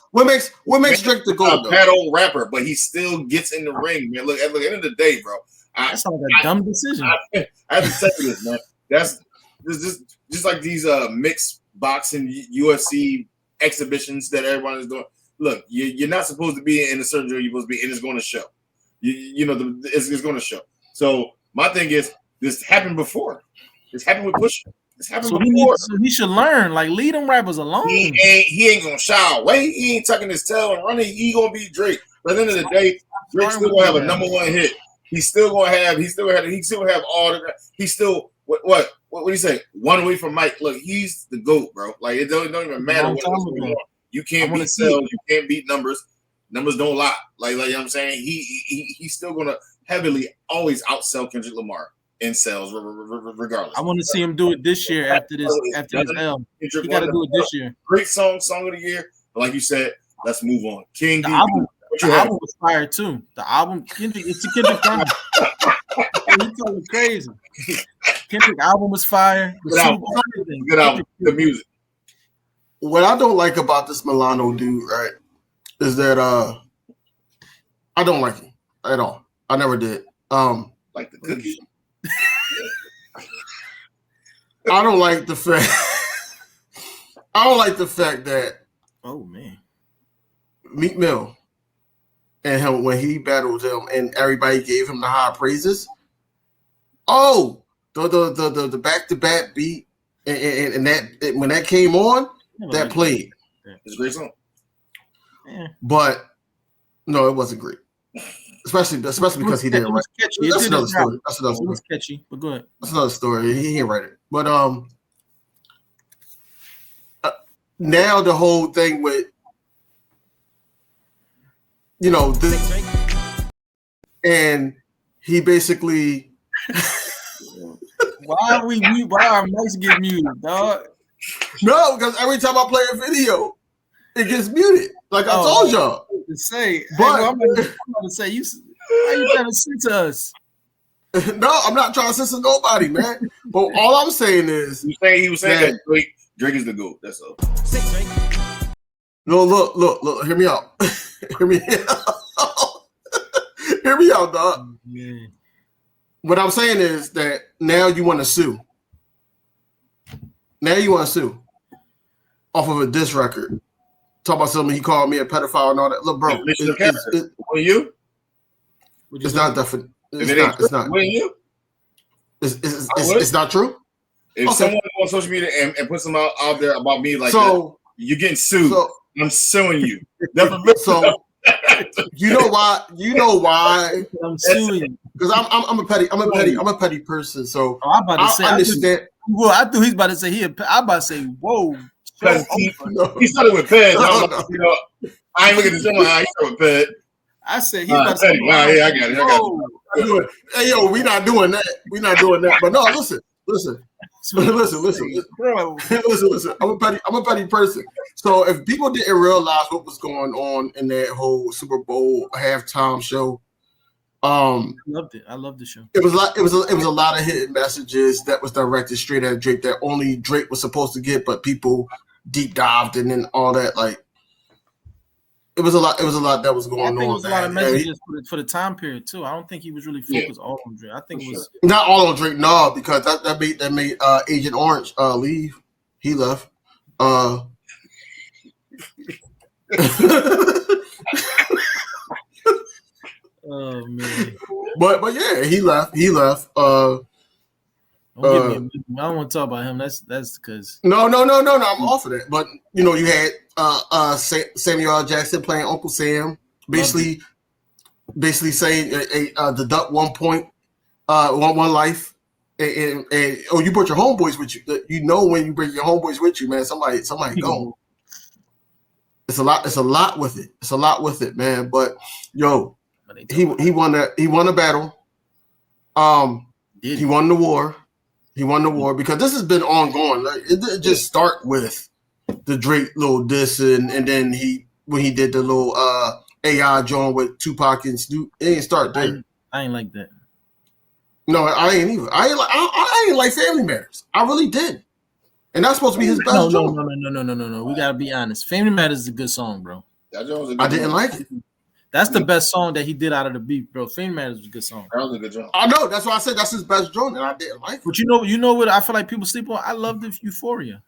Drake the a GOAT though? battle rapper, but he still gets in the ring, man. Look, at the end of the day, bro. That sounds like a dumb decision. I have to tell you this, man. That's just like these mixed boxing UFC exhibitions that everyone is doing. Look, you're not supposed to be in a certain joint. You're supposed to be, and it's going to show. It's going to show. So my thing is, this happened before. This happened with Pusha. This happened before. He should learn. Like, leave them rappers alone. He ain't gonna shy away. He ain't tucking his tail and running. He gonna be Drake. But at the end of the day, Drake still gonna have a number one hit. He still have all the. He's still what do you say? One away from Mike. Look, he's the GOAT, bro. Like it don't even matter what's going on. You can't beat sales. You can't beat numbers. Numbers don't lie. Like you know what I'm saying. He's still gonna heavily always outsell Kendrick Lamar in sales, regardless. I want to see him do it this year after this L. He got to do it this year. Great song of the year. But like you said, let's move on. King The D. album was fire too. The album, it's a Kendrick album. He's talking crazy. Kendrick album was fire. Good album. Good music. What I don't like about this Milano dude, right, is that I don't like him at all. I never did. Like the cookie. I don't like the fact. I don't like the fact that. Oh man, Meek Mill and him when he battled him and everybody gave him the high praises. Oh, the back-to-back beat and that when that came on, that played. It's a great song. Yeah. But no, it wasn't great. Especially because he didn't write it. That's another story. It was catchy, but go ahead. That's another story. He didn't write it. But now the whole thing with this, and he basically why our mics get muted, dog? No, because every time I play a video, it gets muted. Like I told y'all. To say, but I'm going to say, how you trying to censor us? No, I'm not trying to censor nobody, man. But all I'm saying is, he was saying that Drake is the GOAT. That's all. No, look, hear me out. Hear me out, dog. Yeah. What I'm saying is that now you want to sue. Now you want to sue off of a diss record. Talk about something he called me a pedophile and all that. Look, bro, it's not definite. It's not. You? It's not true. If someone on social media and put some out there about me like that, you're getting sued. I'm suing you. So You know why? You know why? I'm suing. Because I'm a petty person. So I'm about to say, understand. I thought he's about to say I'm about to say, whoa. Because he started with Ped. I ain't looking at someone how he started with Ped. I said he's about to say, yeah, I got it. Hey, yo, we not doing that. We not doing that. But no, listen. Listen. I'm a petty person. So if people didn't realize what was going on in that whole Super Bowl halftime show, I loved it. I loved the show. It was a lot of hidden messages that was directed straight at Drake that only Drake was supposed to get, but people deep dived and then all that. Like it was a lot that was going on. I think it was a lot of messages for the time period too. I don't think he was really focused all on Drake. I think it was not all on Drake, no, because that made Agent Orange leave. He left. Oh man. But yeah, he left. I don't want to talk about him. That's because no. I'm off of that. But you had Samuel L. Jackson playing Uncle Sam, basically saying deduct 1 point, one life, and you brought your homeboys with you. You know when you bring your homeboys with you, man, somebody go. It's a lot with it. It's a lot with it, man. But yo, he won a battle. He won the war. He won the war because this has been ongoing. Like, it didn't just start with the Drake little diss and then when he did the little AI joint with Tupac and Snoop. It didn't start there. I ain't like that. No, I ain't either. I ain't like Family Matters. I really did. And that's supposed to be his best joint. No. We gotta be honest. Family Matters is a good song, bro. I didn't like it. That's the best song that he did out of the beat, bro. Family Matters was a good song. That was a good joint. I know. That's why I said that's his best joint, and I didn't like it. But you know what I feel like people sleep on? I love the Euphoria.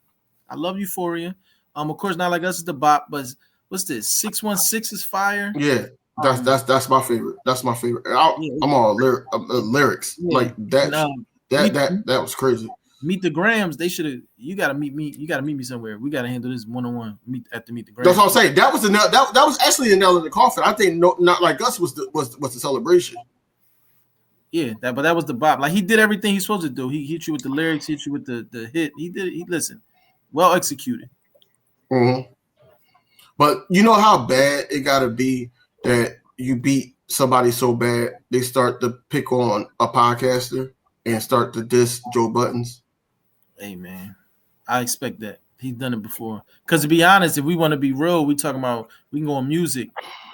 I love Euphoria. Of course, Not Like Us is the bop, but what's this? 616 is fire. Yeah, that's my favorite. That's my favorite. I'm all lyrics like that. That was crazy. Meet the Grams. They should have. You gotta meet me. You gotta meet me somewhere. We gotta handle this 1-on-1. Meet the Grams. That's what I'm saying. That was actually a nail in the coffin. I think Not Like Us was the celebration. Yeah, but that was the bop. Like he did everything he's supposed to do. He hit you with the lyrics. Hit you with the hit. He did. Listen, well executed. Mm-hmm. But you know how bad it gotta be that you beat somebody so bad they start to pick on a podcaster and start to diss Joe Buttons. Hey man, I expect that. He's done it before. Because to be honest, if we want to be real, we talking about we can go on music.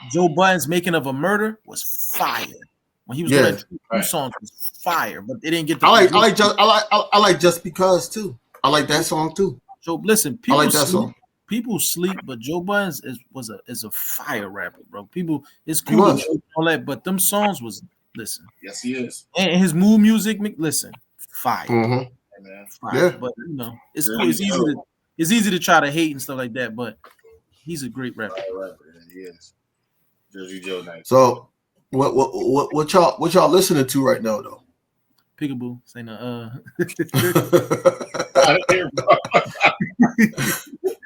Joe Buttons' Making of a Murder was fire. When he was doing that two songs was fire, but they didn't get the I like Just Because too. I like that song too. Joe, listen, people I like that song. People sleep, but Joe Buttons is a fire rapper, bro. People, it's cool all that, but them songs was listen. Yes, he is. And his mood music, listen, fire. Mm-hmm. Fire. Yeah. But it's cool. It's easy to try to hate and stuff like that, but he's a great rapper. He is. Jersey Joe nice. So what y'all listening to right now though? Peekaboo. Say no.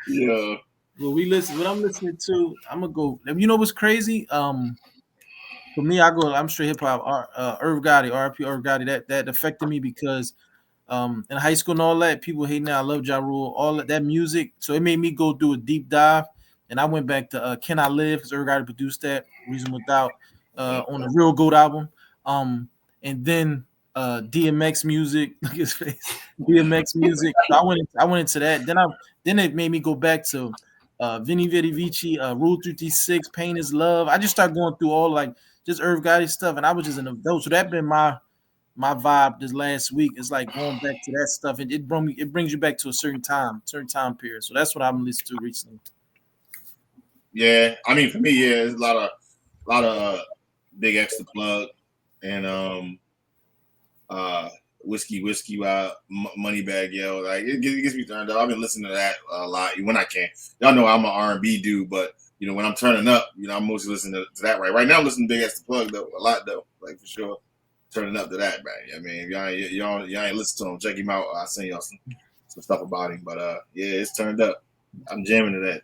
Yeah. Well, what I'm listening to, I'm gonna go. You know what's crazy? For me, I'm straight hip hop. Irv Gotti, RP Irv Gotti. That affected me because in high school and all that, people hate now. I love Ja Rule, all that music. So it made me go do a deep dive, and I went back to Can I Live because Irv Gotti produced that Reasonable Doubt on the Real Goat album. And then DMX music, look at his face. DMX music. So I went into that. Then it made me go back to Vinny Vidi Vici, Rule 36, Pain is Love. I just started going through all like just Irv Gotti stuff, and I was just in those. So that been my vibe this last week. It's like going back to that stuff. It brings you back to a certain time period. So that's what I'm listening to recently. Yeah, I mean for me, it's a lot of Big X to plug and whiskey Moneybag Yo. Like it gets me turned up. I've been listening to that a lot when I can. Y'all know I'm an R&B dude, but when I'm turning up, I'm mostly listening to that. Right now I'm listening to Big X to plug though a lot though, like for sure. Turning up to that, man. I mean, if y'all ain't listen to him, check him out. I'll send y'all some stuff about him. But yeah, it's turned up. I'm jamming to that.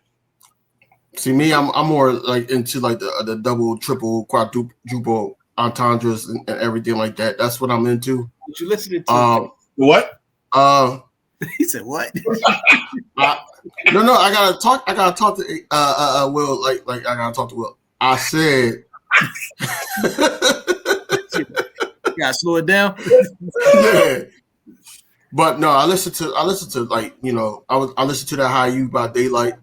See me, I'm more like into like the double, triple, quadruple entendres and everything like that. That's what I'm into. What you listening to? What? He said what? No, I gotta talk to Will. Like I gotta talk to Will. I said. You gotta slow it down. Yeah. But no, I listen to like, you know, I listen to that High You by Daylight.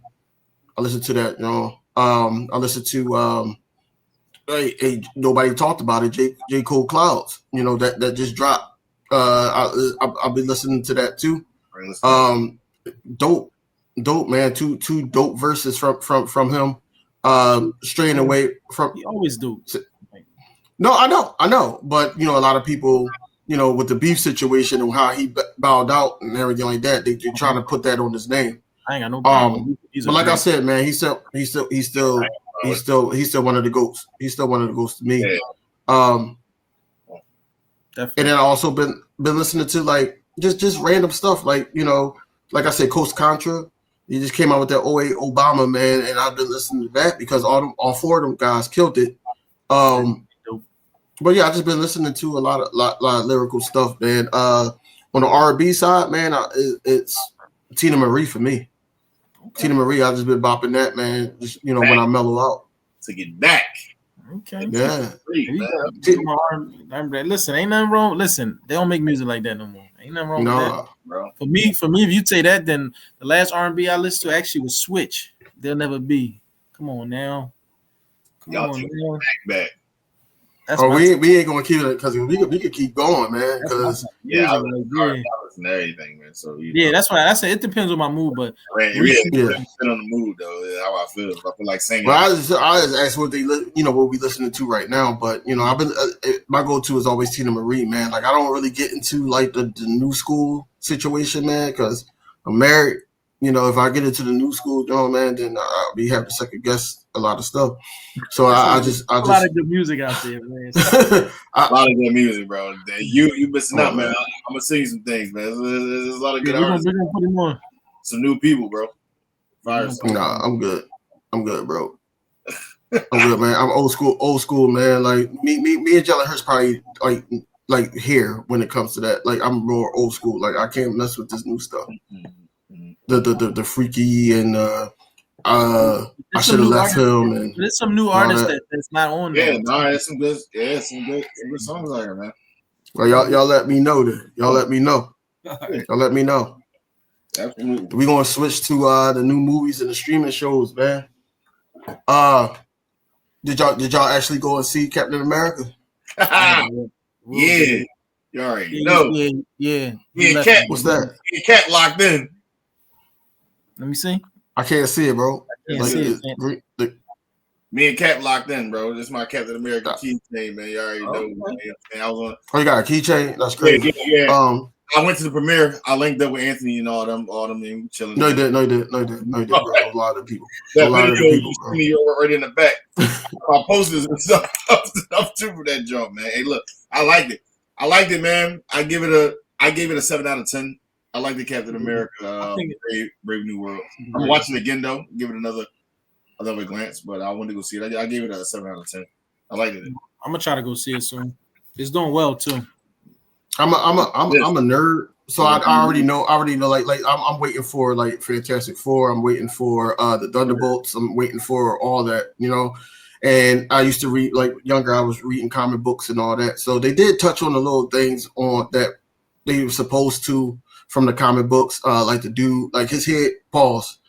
I listen to that, you know. I listen to nobody talked about it, J. Cole Clouds, you know, that just dropped. I've been listening to that too. Dope, man. Two dope verses from him. Straying away from. He always do. No, I know, but you know, a lot of people, you know, with the beef situation and how he bowed out and everything like that, they're trying to put that on his name. I ain't got no problem. But like I said, man, he's still one of the GOATs. He's still one of the GOATs to me. Definitely. And then I also been listening to like just random stuff, like, you know, like I said, Coast Contra. He just came out with that 08 Obama, man, and I've been listening to that because all four of them guys killed it. But yeah, I just been listening to a lot of lyrical stuff, man. On the R&B side, man, it's Tina Marie for me. Okay. Tina Marie, I've just been bopping that, man. Just, you know, when I mellow out. To get back. Okay. Yeah. Listen, ain't nothing wrong. Listen, they don't make music like that no more. Ain't nothing wrong with that. Bro. For me, if you say that, then the last R&B I listened to actually was Switch. They'll Never Be. Come on now. Y'all take back. That's we ain't gonna keep it because we could keep going, man. Because I listen to everything, man. So that's why I said it depends on my mood, but depend on the mood though. How I feel. If I feel like singing. Well, I just ask what what we listening to right now. But you know, I've been my go-to is always Tina Marie, man. Like I don't really get into like the new school situation, man, because I'm married. You know, if I get into the new school, man, then I'll be having to second guess a lot of stuff. So I just a lot of good music out there, man. A lot of good music, bro. You missing out, man. I'm gonna sing some things, man. There's a lot of good artists. We're gonna put him on. Some new people, bro. Nah, I'm good, bro. I'm good, man. I'm old school, man. Like me and Jalen Hurts probably like here when it comes to that. Like I'm more old school. Like I can't mess with this new stuff. The freaky and I should have left him. And there's some new artists that's not on there. Yeah, there's some good songs out here, man. Well, y'all let me know then. Y'all let me know. Y'all let me know. Absolutely. We're gonna switch to the new movies and the streaming shows, man. Did y'all actually go and see Captain America? Yeah. You already know. Yeah. Me and Cat, what's that? Me and Cat locked in. Let me see. I can't see it, bro. Me and Cap locked in, bro. This is my Captain America keychain, man. You already know. Man. I was on. Oh, you got a keychain? That's crazy. Yeah. I went to the premiere. I linked up with Anthony and all them chilling. No, you did, bro. A lot of people. That video you see me right in the back. My posters and stuff too for that job, man. Hey, look, I liked it, man. I gave it a 7 out of 10. I like the Captain America, Brave New World. I'm watching it again though. Give it another glance, but I wanted to go see it. I gave it a 7 out of 10. I liked it. I'm gonna try to go see it soon. It's doing well too. I'm a nerd, so I already know. Like I'm waiting for like Fantastic Four. I'm waiting for the Thunderbolts. I'm waiting for all that, you know. And I used to read, like younger, I was reading comic books and all that. So they did touch on the little things on that they were supposed to from the comic books, like the dude, like his head paused,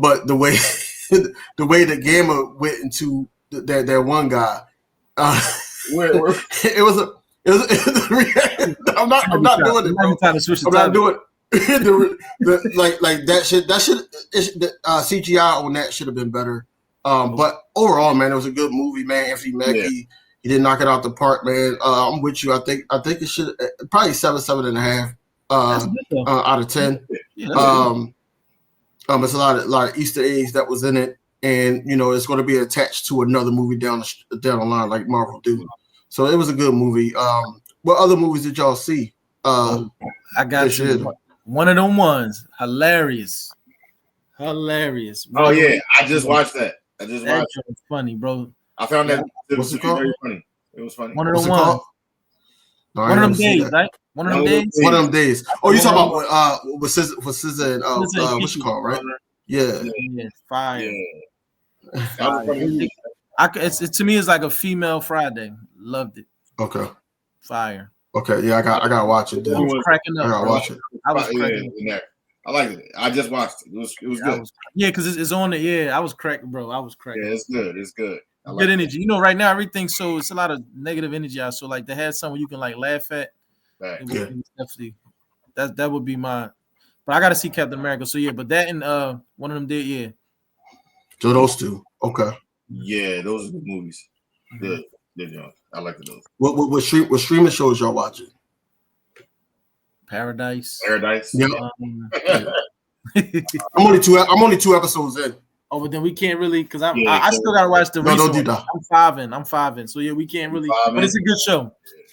but the way the Gamma went into that one guy, it was. I'm not doing it, bro. I'm not doing it. like that shit. CGI on that should have been better. But overall, man, it was a good movie, man. Anthony Mackie, he did knock it out the park, man. I'm with you. I think it should probably 7.5 out of 10. It's a lot of Easter eggs that was in it, and you know it's going to be attached to another movie down the line like Marvel do. So it was a good movie. What other movies did y'all see? I got one of them ones. Hilarious. Hilarious. Oh yeah, I just watched that. That was funny, bro. I found that it was called? very funny. It was funny. One of What's them it called? ones. No, One of them days, right? One of them days. One of them days. Oh, you talking about with SZA and what's it called, right? Yeah. Fire. Yeah. That was funny. It's to me, it's like a female Friday. Loved it. Okay. Fire. Okay. Yeah, I gotta watch it. I was cracking up. I gotta watch it. I was cracking up. I liked it. I just watched it. It was good. Because it's on the. Yeah, I was cracking, bro. I was cracking. Yeah, it's good. It's good. Good energy. Right now everything's it's a lot of negative energy out. So like to have something you can like laugh at. Right. It would be definitely that would be my. But I gotta see Captain America. So yeah, but that and one of them did yeah. So those two. Okay. Yeah, those are good movies. Good. John. I like those. What streaming shows y'all watching? Paradise. Yeah. I'm only two episodes in. Oh, but then we can't really because I still gotta watch the recent one. I'm five in. So yeah, we can't really. But it's a good show.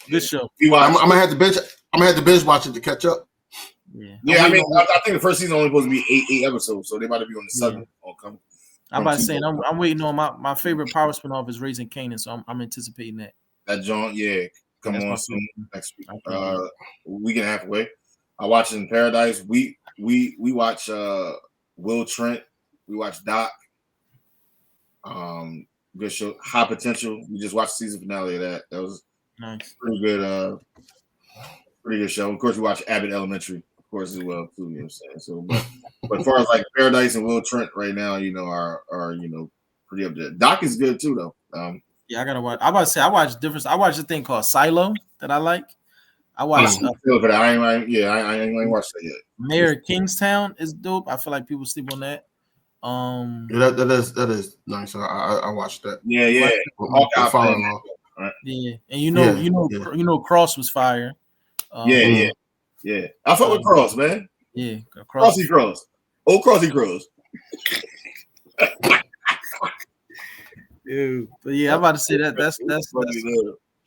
Good show. I'm gonna have to binge. I'm gonna have to binge watch it to catch up. Yeah. I mean, I think the first season only supposed to be eight episodes, so they might be on the seventh. I'm about to say, I'm waiting on my favorite Power spinoff is Raising Kanan, so I'm anticipating that. That John, come on soon next week. Week and a half away. I watched in Paradise. We watch Will Trent. We watch Doc. Good show. High Potential. We just watched the season finale of that. That was nice. Pretty good show. Of course, we watch Abbott Elementary, of course, as well too. You know what I'm saying? So, but as far as like Paradise and Will Trent right now, are pretty up there. Doc is good too, though. Yeah, I gotta watch. I'm about to say I watch different. I watch a thing called Silo that I like. I watched. I ain't watched that yet. Mayor of Kingstown is dope. I feel like people sleep on that. Yeah, that is nice. I watched that. Yeah. Yeah, and you know, Cross was fire. Yeah. I fuck with Cross, man. Yeah, Crossy Cross. Old Crossy Cross. Dude, but yeah, I'm about to say that's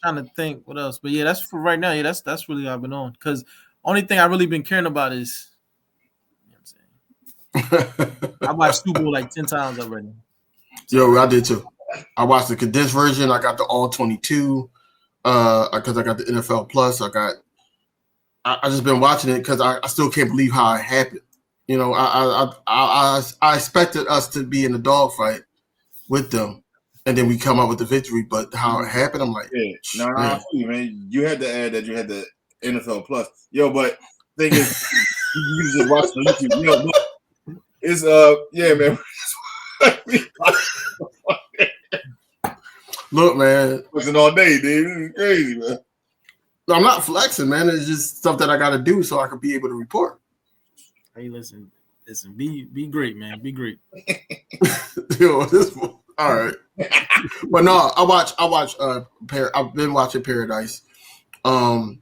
trying to think what else. But yeah, that's for right now. Yeah, that's really what I've been on. Because only thing I really been caring about is I watched Super Bowl like 10 times already. Yo, I did too. I watched the condensed version. I got the all 22 because I got the NFL Plus. I just been watching it because I still can't believe how it happened. I expected us to be in a dogfight with them, and then we come up with the victory. But how it happened, I'm like, man. You had to add that you had the NFL Plus, but thing is, you just watch on YouTube. It's man. Look, man, flexing all day, dude. It's crazy, man. No, I'm not flexing, man. It's just stuff that I got to do so I can be able to report. Hey, listen. Be great, man. Be great. Yo, all right. But no, I watch. I've been watching Paradise. I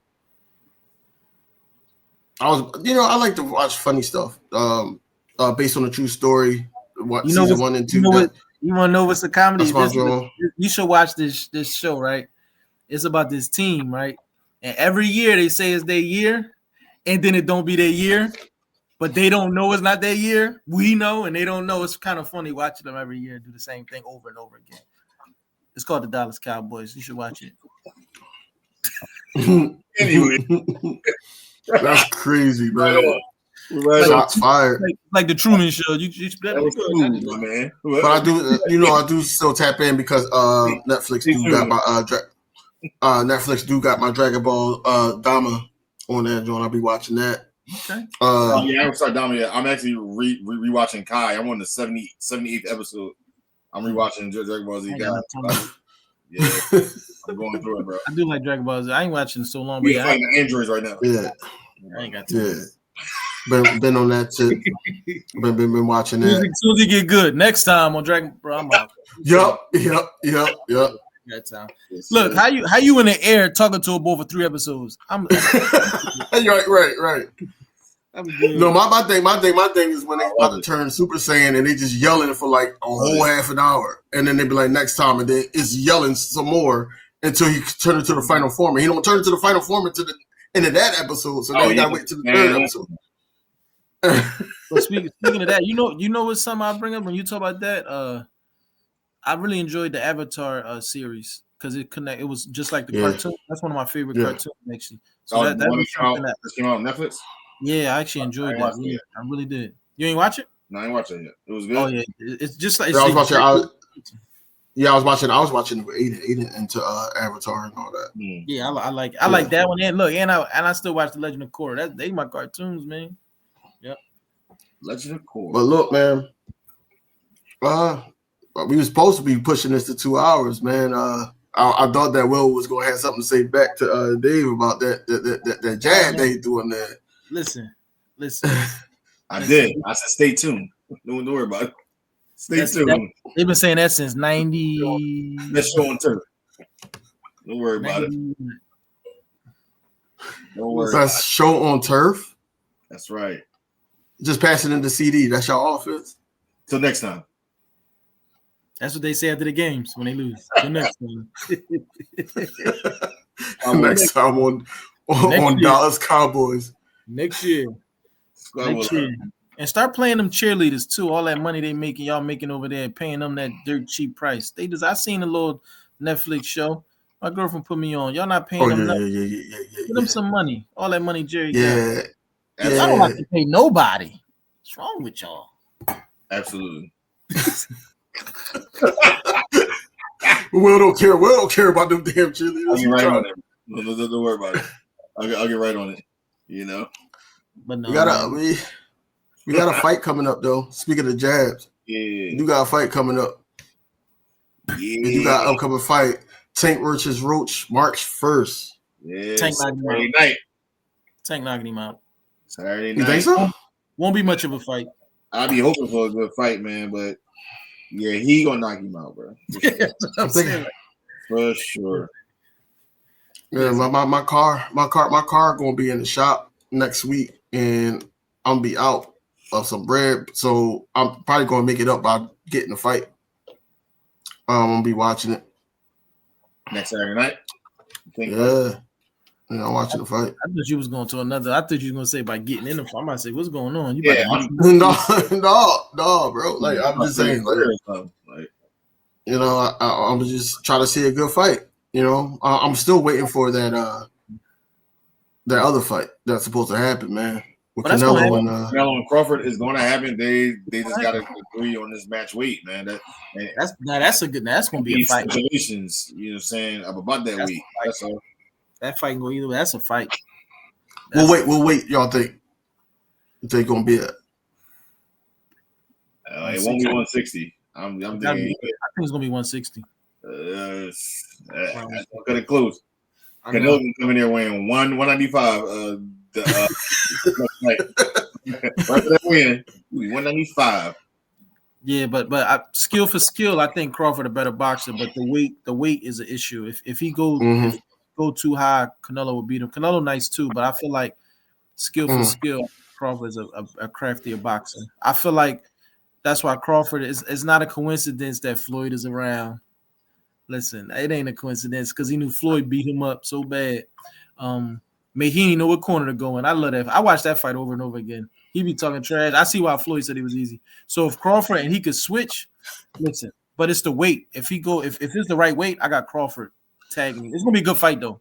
like to watch funny stuff. Based on a true story. Season 1 and 2. You want to know what's the comedy? You should watch this show, right? It's about this team, right? And every year they say it's their year, and then it don't be their year, but they don't know it's not their year. We know, and they don't know. It's kind of funny watching them every year do the same thing over and over again. It's called the Dallas Cowboys. You should watch it. Anyway, that's crazy, man. Shots fired. Like the Truman Show. You man. But I do, I do still tap in because Netflix got my Dragon Ball Dama on that joint. I'll be watching that. Okay. I'm sorry, Dama. Yeah, I'm actually rewatching Kai. I'm on the 78th episode. I'm rewatching Dragon Ball Z. Yeah, I'm going through it, bro. I do like Dragon Ball Z. I ain't watching so long. We're fighting the androids right now. Yeah, I ain't got time. Been on that too. Been watching that. As soon as you get good, next time on Dragon, bro, I'm out. Yup. That time. Look, how you in the air talking to a boy for 3 episodes? I'm right. I'm good. No, my thing is when they about to turn Super Saiyan and they just yelling for like a whole half an hour, and then they be like next time, and then it's yelling some more until he turn into the final form. And he don't turn into the final form into the end of that episode, so now you gotta wait till the 3rd episode. But speaking of that, you know what's something I bring up when you talk about that? I really enjoyed the Avatar series because it was just like the cartoon. That's one of my favorite cartoons actually. So that was something that came out on Netflix. Yeah, I actually enjoyed that. Really, I really did. You ain't watch it? No, I ain't watching it yet. It was good. Oh yeah, it's just like I was watching. I was watching Aiden into Avatar and all that. Yeah, I like that one. And look, and I still watch The Legend of Korra. They my cartoons, man. Yep. Legend of Korra. But look, man. We were supposed to be pushing this to 2 hours, man. I thought that Will was gonna have something to say back to Dave about that jab they doing there. Listen. I did. I said, stay tuned. Don't worry about it. Stay tuned. They've been saying that since 90. Let's show on turf. Don't worry about it. Don't worry. That's show on turf. That's right. Just passing in the CD. That's your offense. Till next time. That's what they say after the games when they lose. Till next time. Next time on Dallas Cowboys. Next year. And start playing them cheerleaders too. All that money they making, y'all making over there, paying them that dirt cheap price. I seen a little Netflix show. My girlfriend put me on. Y'all not paying them nothing. Give them some money. All that money Jerry got. I don't have to pay nobody. What's wrong with y'all? Absolutely. We don't care. We don't care about them damn cheerleaders. I'll get right on it. Don't worry about it. I'll get right on it. You know. But no, we got a fight coming up though. Speaking of jabs, you got a fight coming up. Yeah, you got an upcoming fight. Tank versus Roach, March 1st. Yeah, Tank Saturday night. Tank knocking him out. Saturday night. You think so? Won't be much of a fight. I'll be hoping for a good fight, man. But yeah, he gonna knock him out, bro. For sure. Yeah, my car gonna be in the shop next week, and I'm gonna be out of some bread, so I'm probably gonna make it up by getting the fight. I'm gonna be watching it next Saturday night. I'm watching the fight. I thought you was going to another. I thought you was gonna say by getting in the fight. I might say, what's going on? No, bro. Like I'm just saying, like you know, I'm just trying to see a good fight. You know, I'm still waiting for that other fight that's supposed to happen, man. With Canelo and Crawford is going to happen. They just got to agree on this match weight, man. That's going to be a fight. Situations, you know, what I'm saying about that week. That's all. That fight can go either way. That's a fight. We'll wait. Y'all think they're going to be it won't be 160. I'm thinking. I think it's going to be 160. That's kind of close. Canelo can come in there weighing 195. Right for that win, 195. Yeah, but skill for skill, I think Crawford a better boxer. But the weight is an issue. If he goes go too high, Canelo will beat him. Canelo nice too, but I feel like skill for skill, Crawford is a craftier boxer. I feel like that's why Crawford it's not a coincidence that Floyd is around. Listen, it ain't a coincidence because he knew Floyd beat him up so bad. He didn't know what corner to go in. I love that. I watched that fight over and over again. He be talking trash. I see why Floyd said it was easy. So if Crawford and he could switch, listen. But it's the weight. If it's the right weight, I got Crawford tagging me. It's gonna be a good fight though.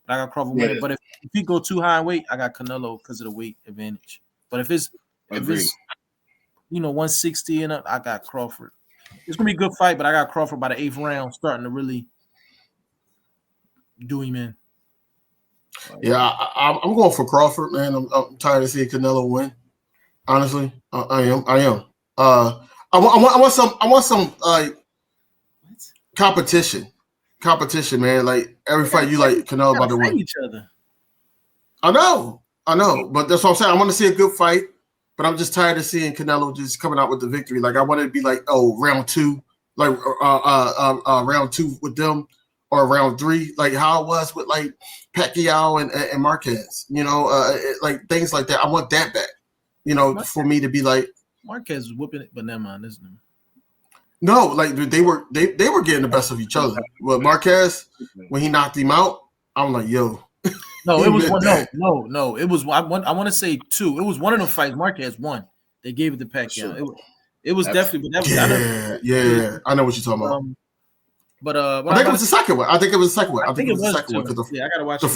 I got Crawford winning. But if he go too high in weight, I got Canelo because of the weight advantage. But if it's 160 and up, I got Crawford. It's gonna be a good fight, but I got Crawford by the 8th round, starting to really do him in. Yeah, I'm going for Crawford, man. I'm tired of seeing Canelo win. Honestly, I am. I want some competition, man. Like every fight, you like Canelo about to win. Each other. I know, but that's what I'm saying. I want to see a good fight, but I'm just tired of seeing Canelo just coming out with the victory. Like I want it to be like, round 2, like round 2 with them. Or round 3, like how it was with like Pacquiao and Marquez, like things like that. I want that back, for me to be like Marquez was whooping it, but never mind, isn't it? No, like they were getting the best of each other. But Marquez, when he knocked him out, I'm like, yo. No, it was one. No. It was. I want to say 2. It was one of the fights Marquez won. They gave it to Pacquiao. Sure. It was definitely. But that yeah. I know what you're talking about. But I think it was the second one. I think it was the second one. I think it was the second one. I gotta watch the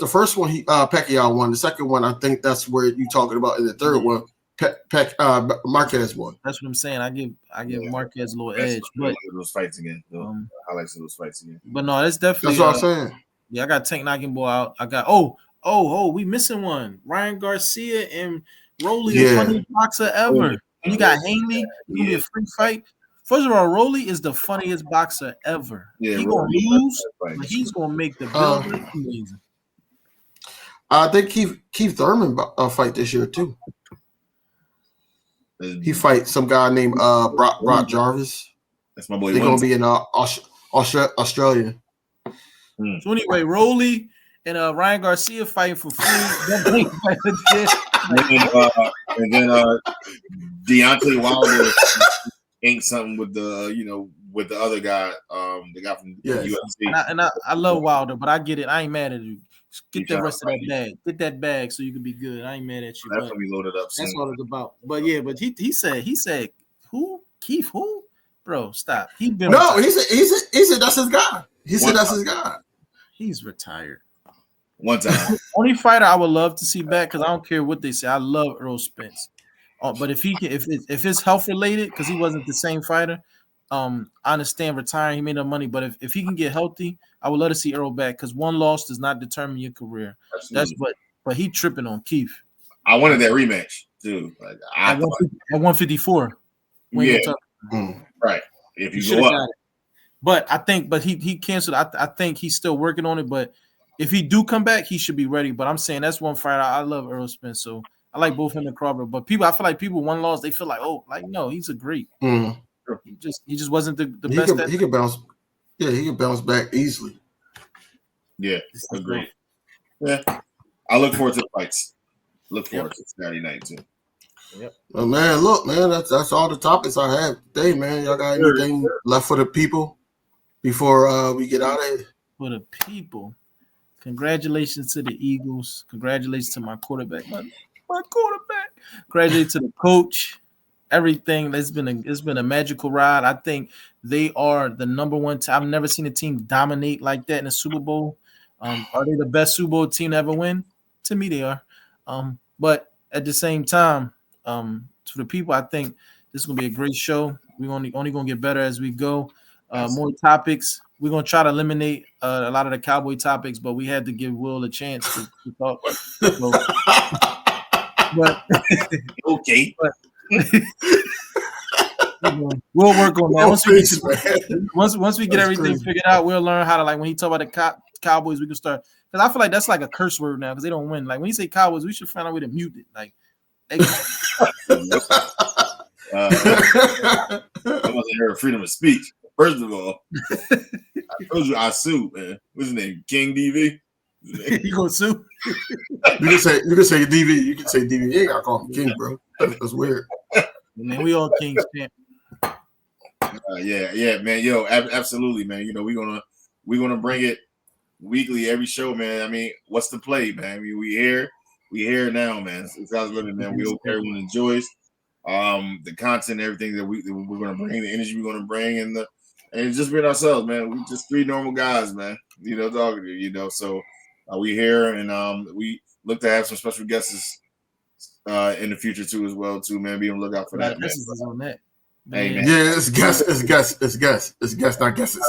first one. Pacquiao won. The second one, I think that's where you talking about. In the third one, Marquez won. That's what I'm saying. I give Marquez a little edge. But those fights again. I like those fights again. But no, that's definitely. That's what I'm saying. Yeah, I got Tank Knocking Boy out. I got we missing one. Ryan Garcia and Rolly, the funniest boxer ever. And you got Hanley. It's gonna be a free fight. First of all, Rolly is the funniest boxer ever. Yeah, he's gonna lose, but he's gonna make the building amazing. I think Keith Thurman fight this year too. He fight some guy named Brock Jarvis. That's my boy. They're gonna be in Australia. So anyway, Rolly and Ryan Garcia fighting for free. and then Deontay Wilder ain't something with the other guy, the guy from UFC. I love Wilder, but I get it. I ain't mad at you. Get the rest of that bag. Get that bag so you can be good. I ain't mad at you. That's what we loaded up. That's what it's about. But he said who? Keith who? Bro, stop. He said that's his guy. He said that's his guy. He's retired. One time. Only fighter I would love to see back, because I don't care what they say. I love Earl Spence. But if it's health related, because he wasn't the same fighter, I understand retiring. He made no money, but if he can get healthy, I would love to see Earl back, because one loss does not determine your career. Absolutely. But he tripping on Keith. I wanted that rematch too. Like at 154. Right. If you go up. But he canceled. I think he's still working on it. But if he do come back, he should be ready. But I'm saying that's one fighter. I love Earl Spence, so I like both him and Crawford. But I feel like people one loss, they feel like, no, he's a great. Mm-hmm. He just wasn't the best. He could bounce. Yeah, he could bounce back easily. Yeah, agreed. Yeah, I look forward to the fights. Look forward to Saturday night too. Yep. Well, man, that's all the topics I have today, man. Y'all got anything left for the people before we get out of here? For the people, congratulations to the Eagles. Congratulations to my quarterback. My quarterback. Congratulations to the coach. Everything. It's been a magical ride. I think they are the number one team. I've never seen a team dominate like that in a Super Bowl. Are they the best Super Bowl team to ever win? To me, they are. But at the same time, to the people, I think this is gonna be a great show. We're only gonna get better as we go. More topics. We're gonna try to eliminate a lot of the Cowboy topics, but we had to give Will a chance to talk. So, but okay. We'll work on that. Once we get everything figured out, we'll learn how to, like, when he talk about the Cowboys, we can start, because I feel like that's like a curse word now because they don't win. Like when you say Cowboys, we should find a way to mute it. Like, I wasn't hearing freedom of speech. First of all, I told you I sued, man. What's his name? King DV. You gonna sue? You can say DV. You can say DV. You ain't gotta call him King, bro. That's weird. Man, we all Kings, champ. Yeah, man. Yo, absolutely, man. You know, we're gonna bring it weekly, every show, man. I mean, what's the play, man? I mean, we here now, man. It's guys living, man. We hope everyone enjoys the content, everything that we're gonna bring, the energy we're gonna bring, and just being ourselves, man. We just three normal guys, man. You know, talking to you, you know. So we here, and we look to have some special guests in the future too, as well, too, man. Be on the lookout for that, man. On that. Hey, man. Yeah, it's guests, not guesses.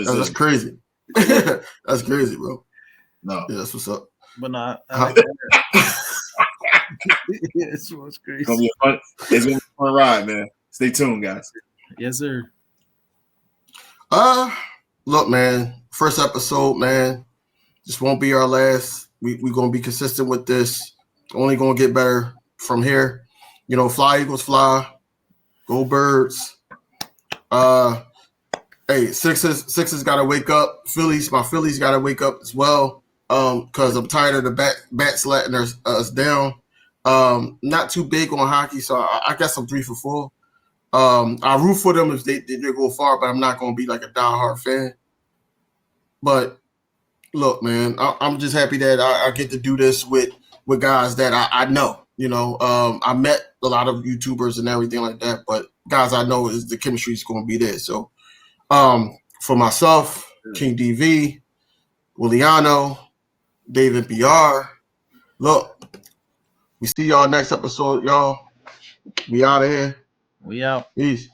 That's crazy. That's crazy, bro. No, yeah, that's what's up. But no, I like that. It's crazy. It's gonna be a fun ride, man. Stay tuned, guys. Yes, sir. Look, man. First episode, man. This won't be our last. We're gonna be consistent with this. Only gonna get better from here. You know, fly Eagles, fly. Go Birds. Hey, Sixers got to wake up. My Phillies got to wake up as well. Because I'm tired of the bats letting us down. Not too big on hockey, so I guess I'm 3 for 4. I root for them if they go far, but I'm not gonna be like a diehard fan. But look, man, I'm just happy that I get to do this with guys that I know. You know, I met a lot of YouTubers and everything like that, but guys I know is the chemistry is going to be there. So for myself, King DV, Williano, David BR, look, we see y'all next episode, y'all. We out of here. We out. Peace.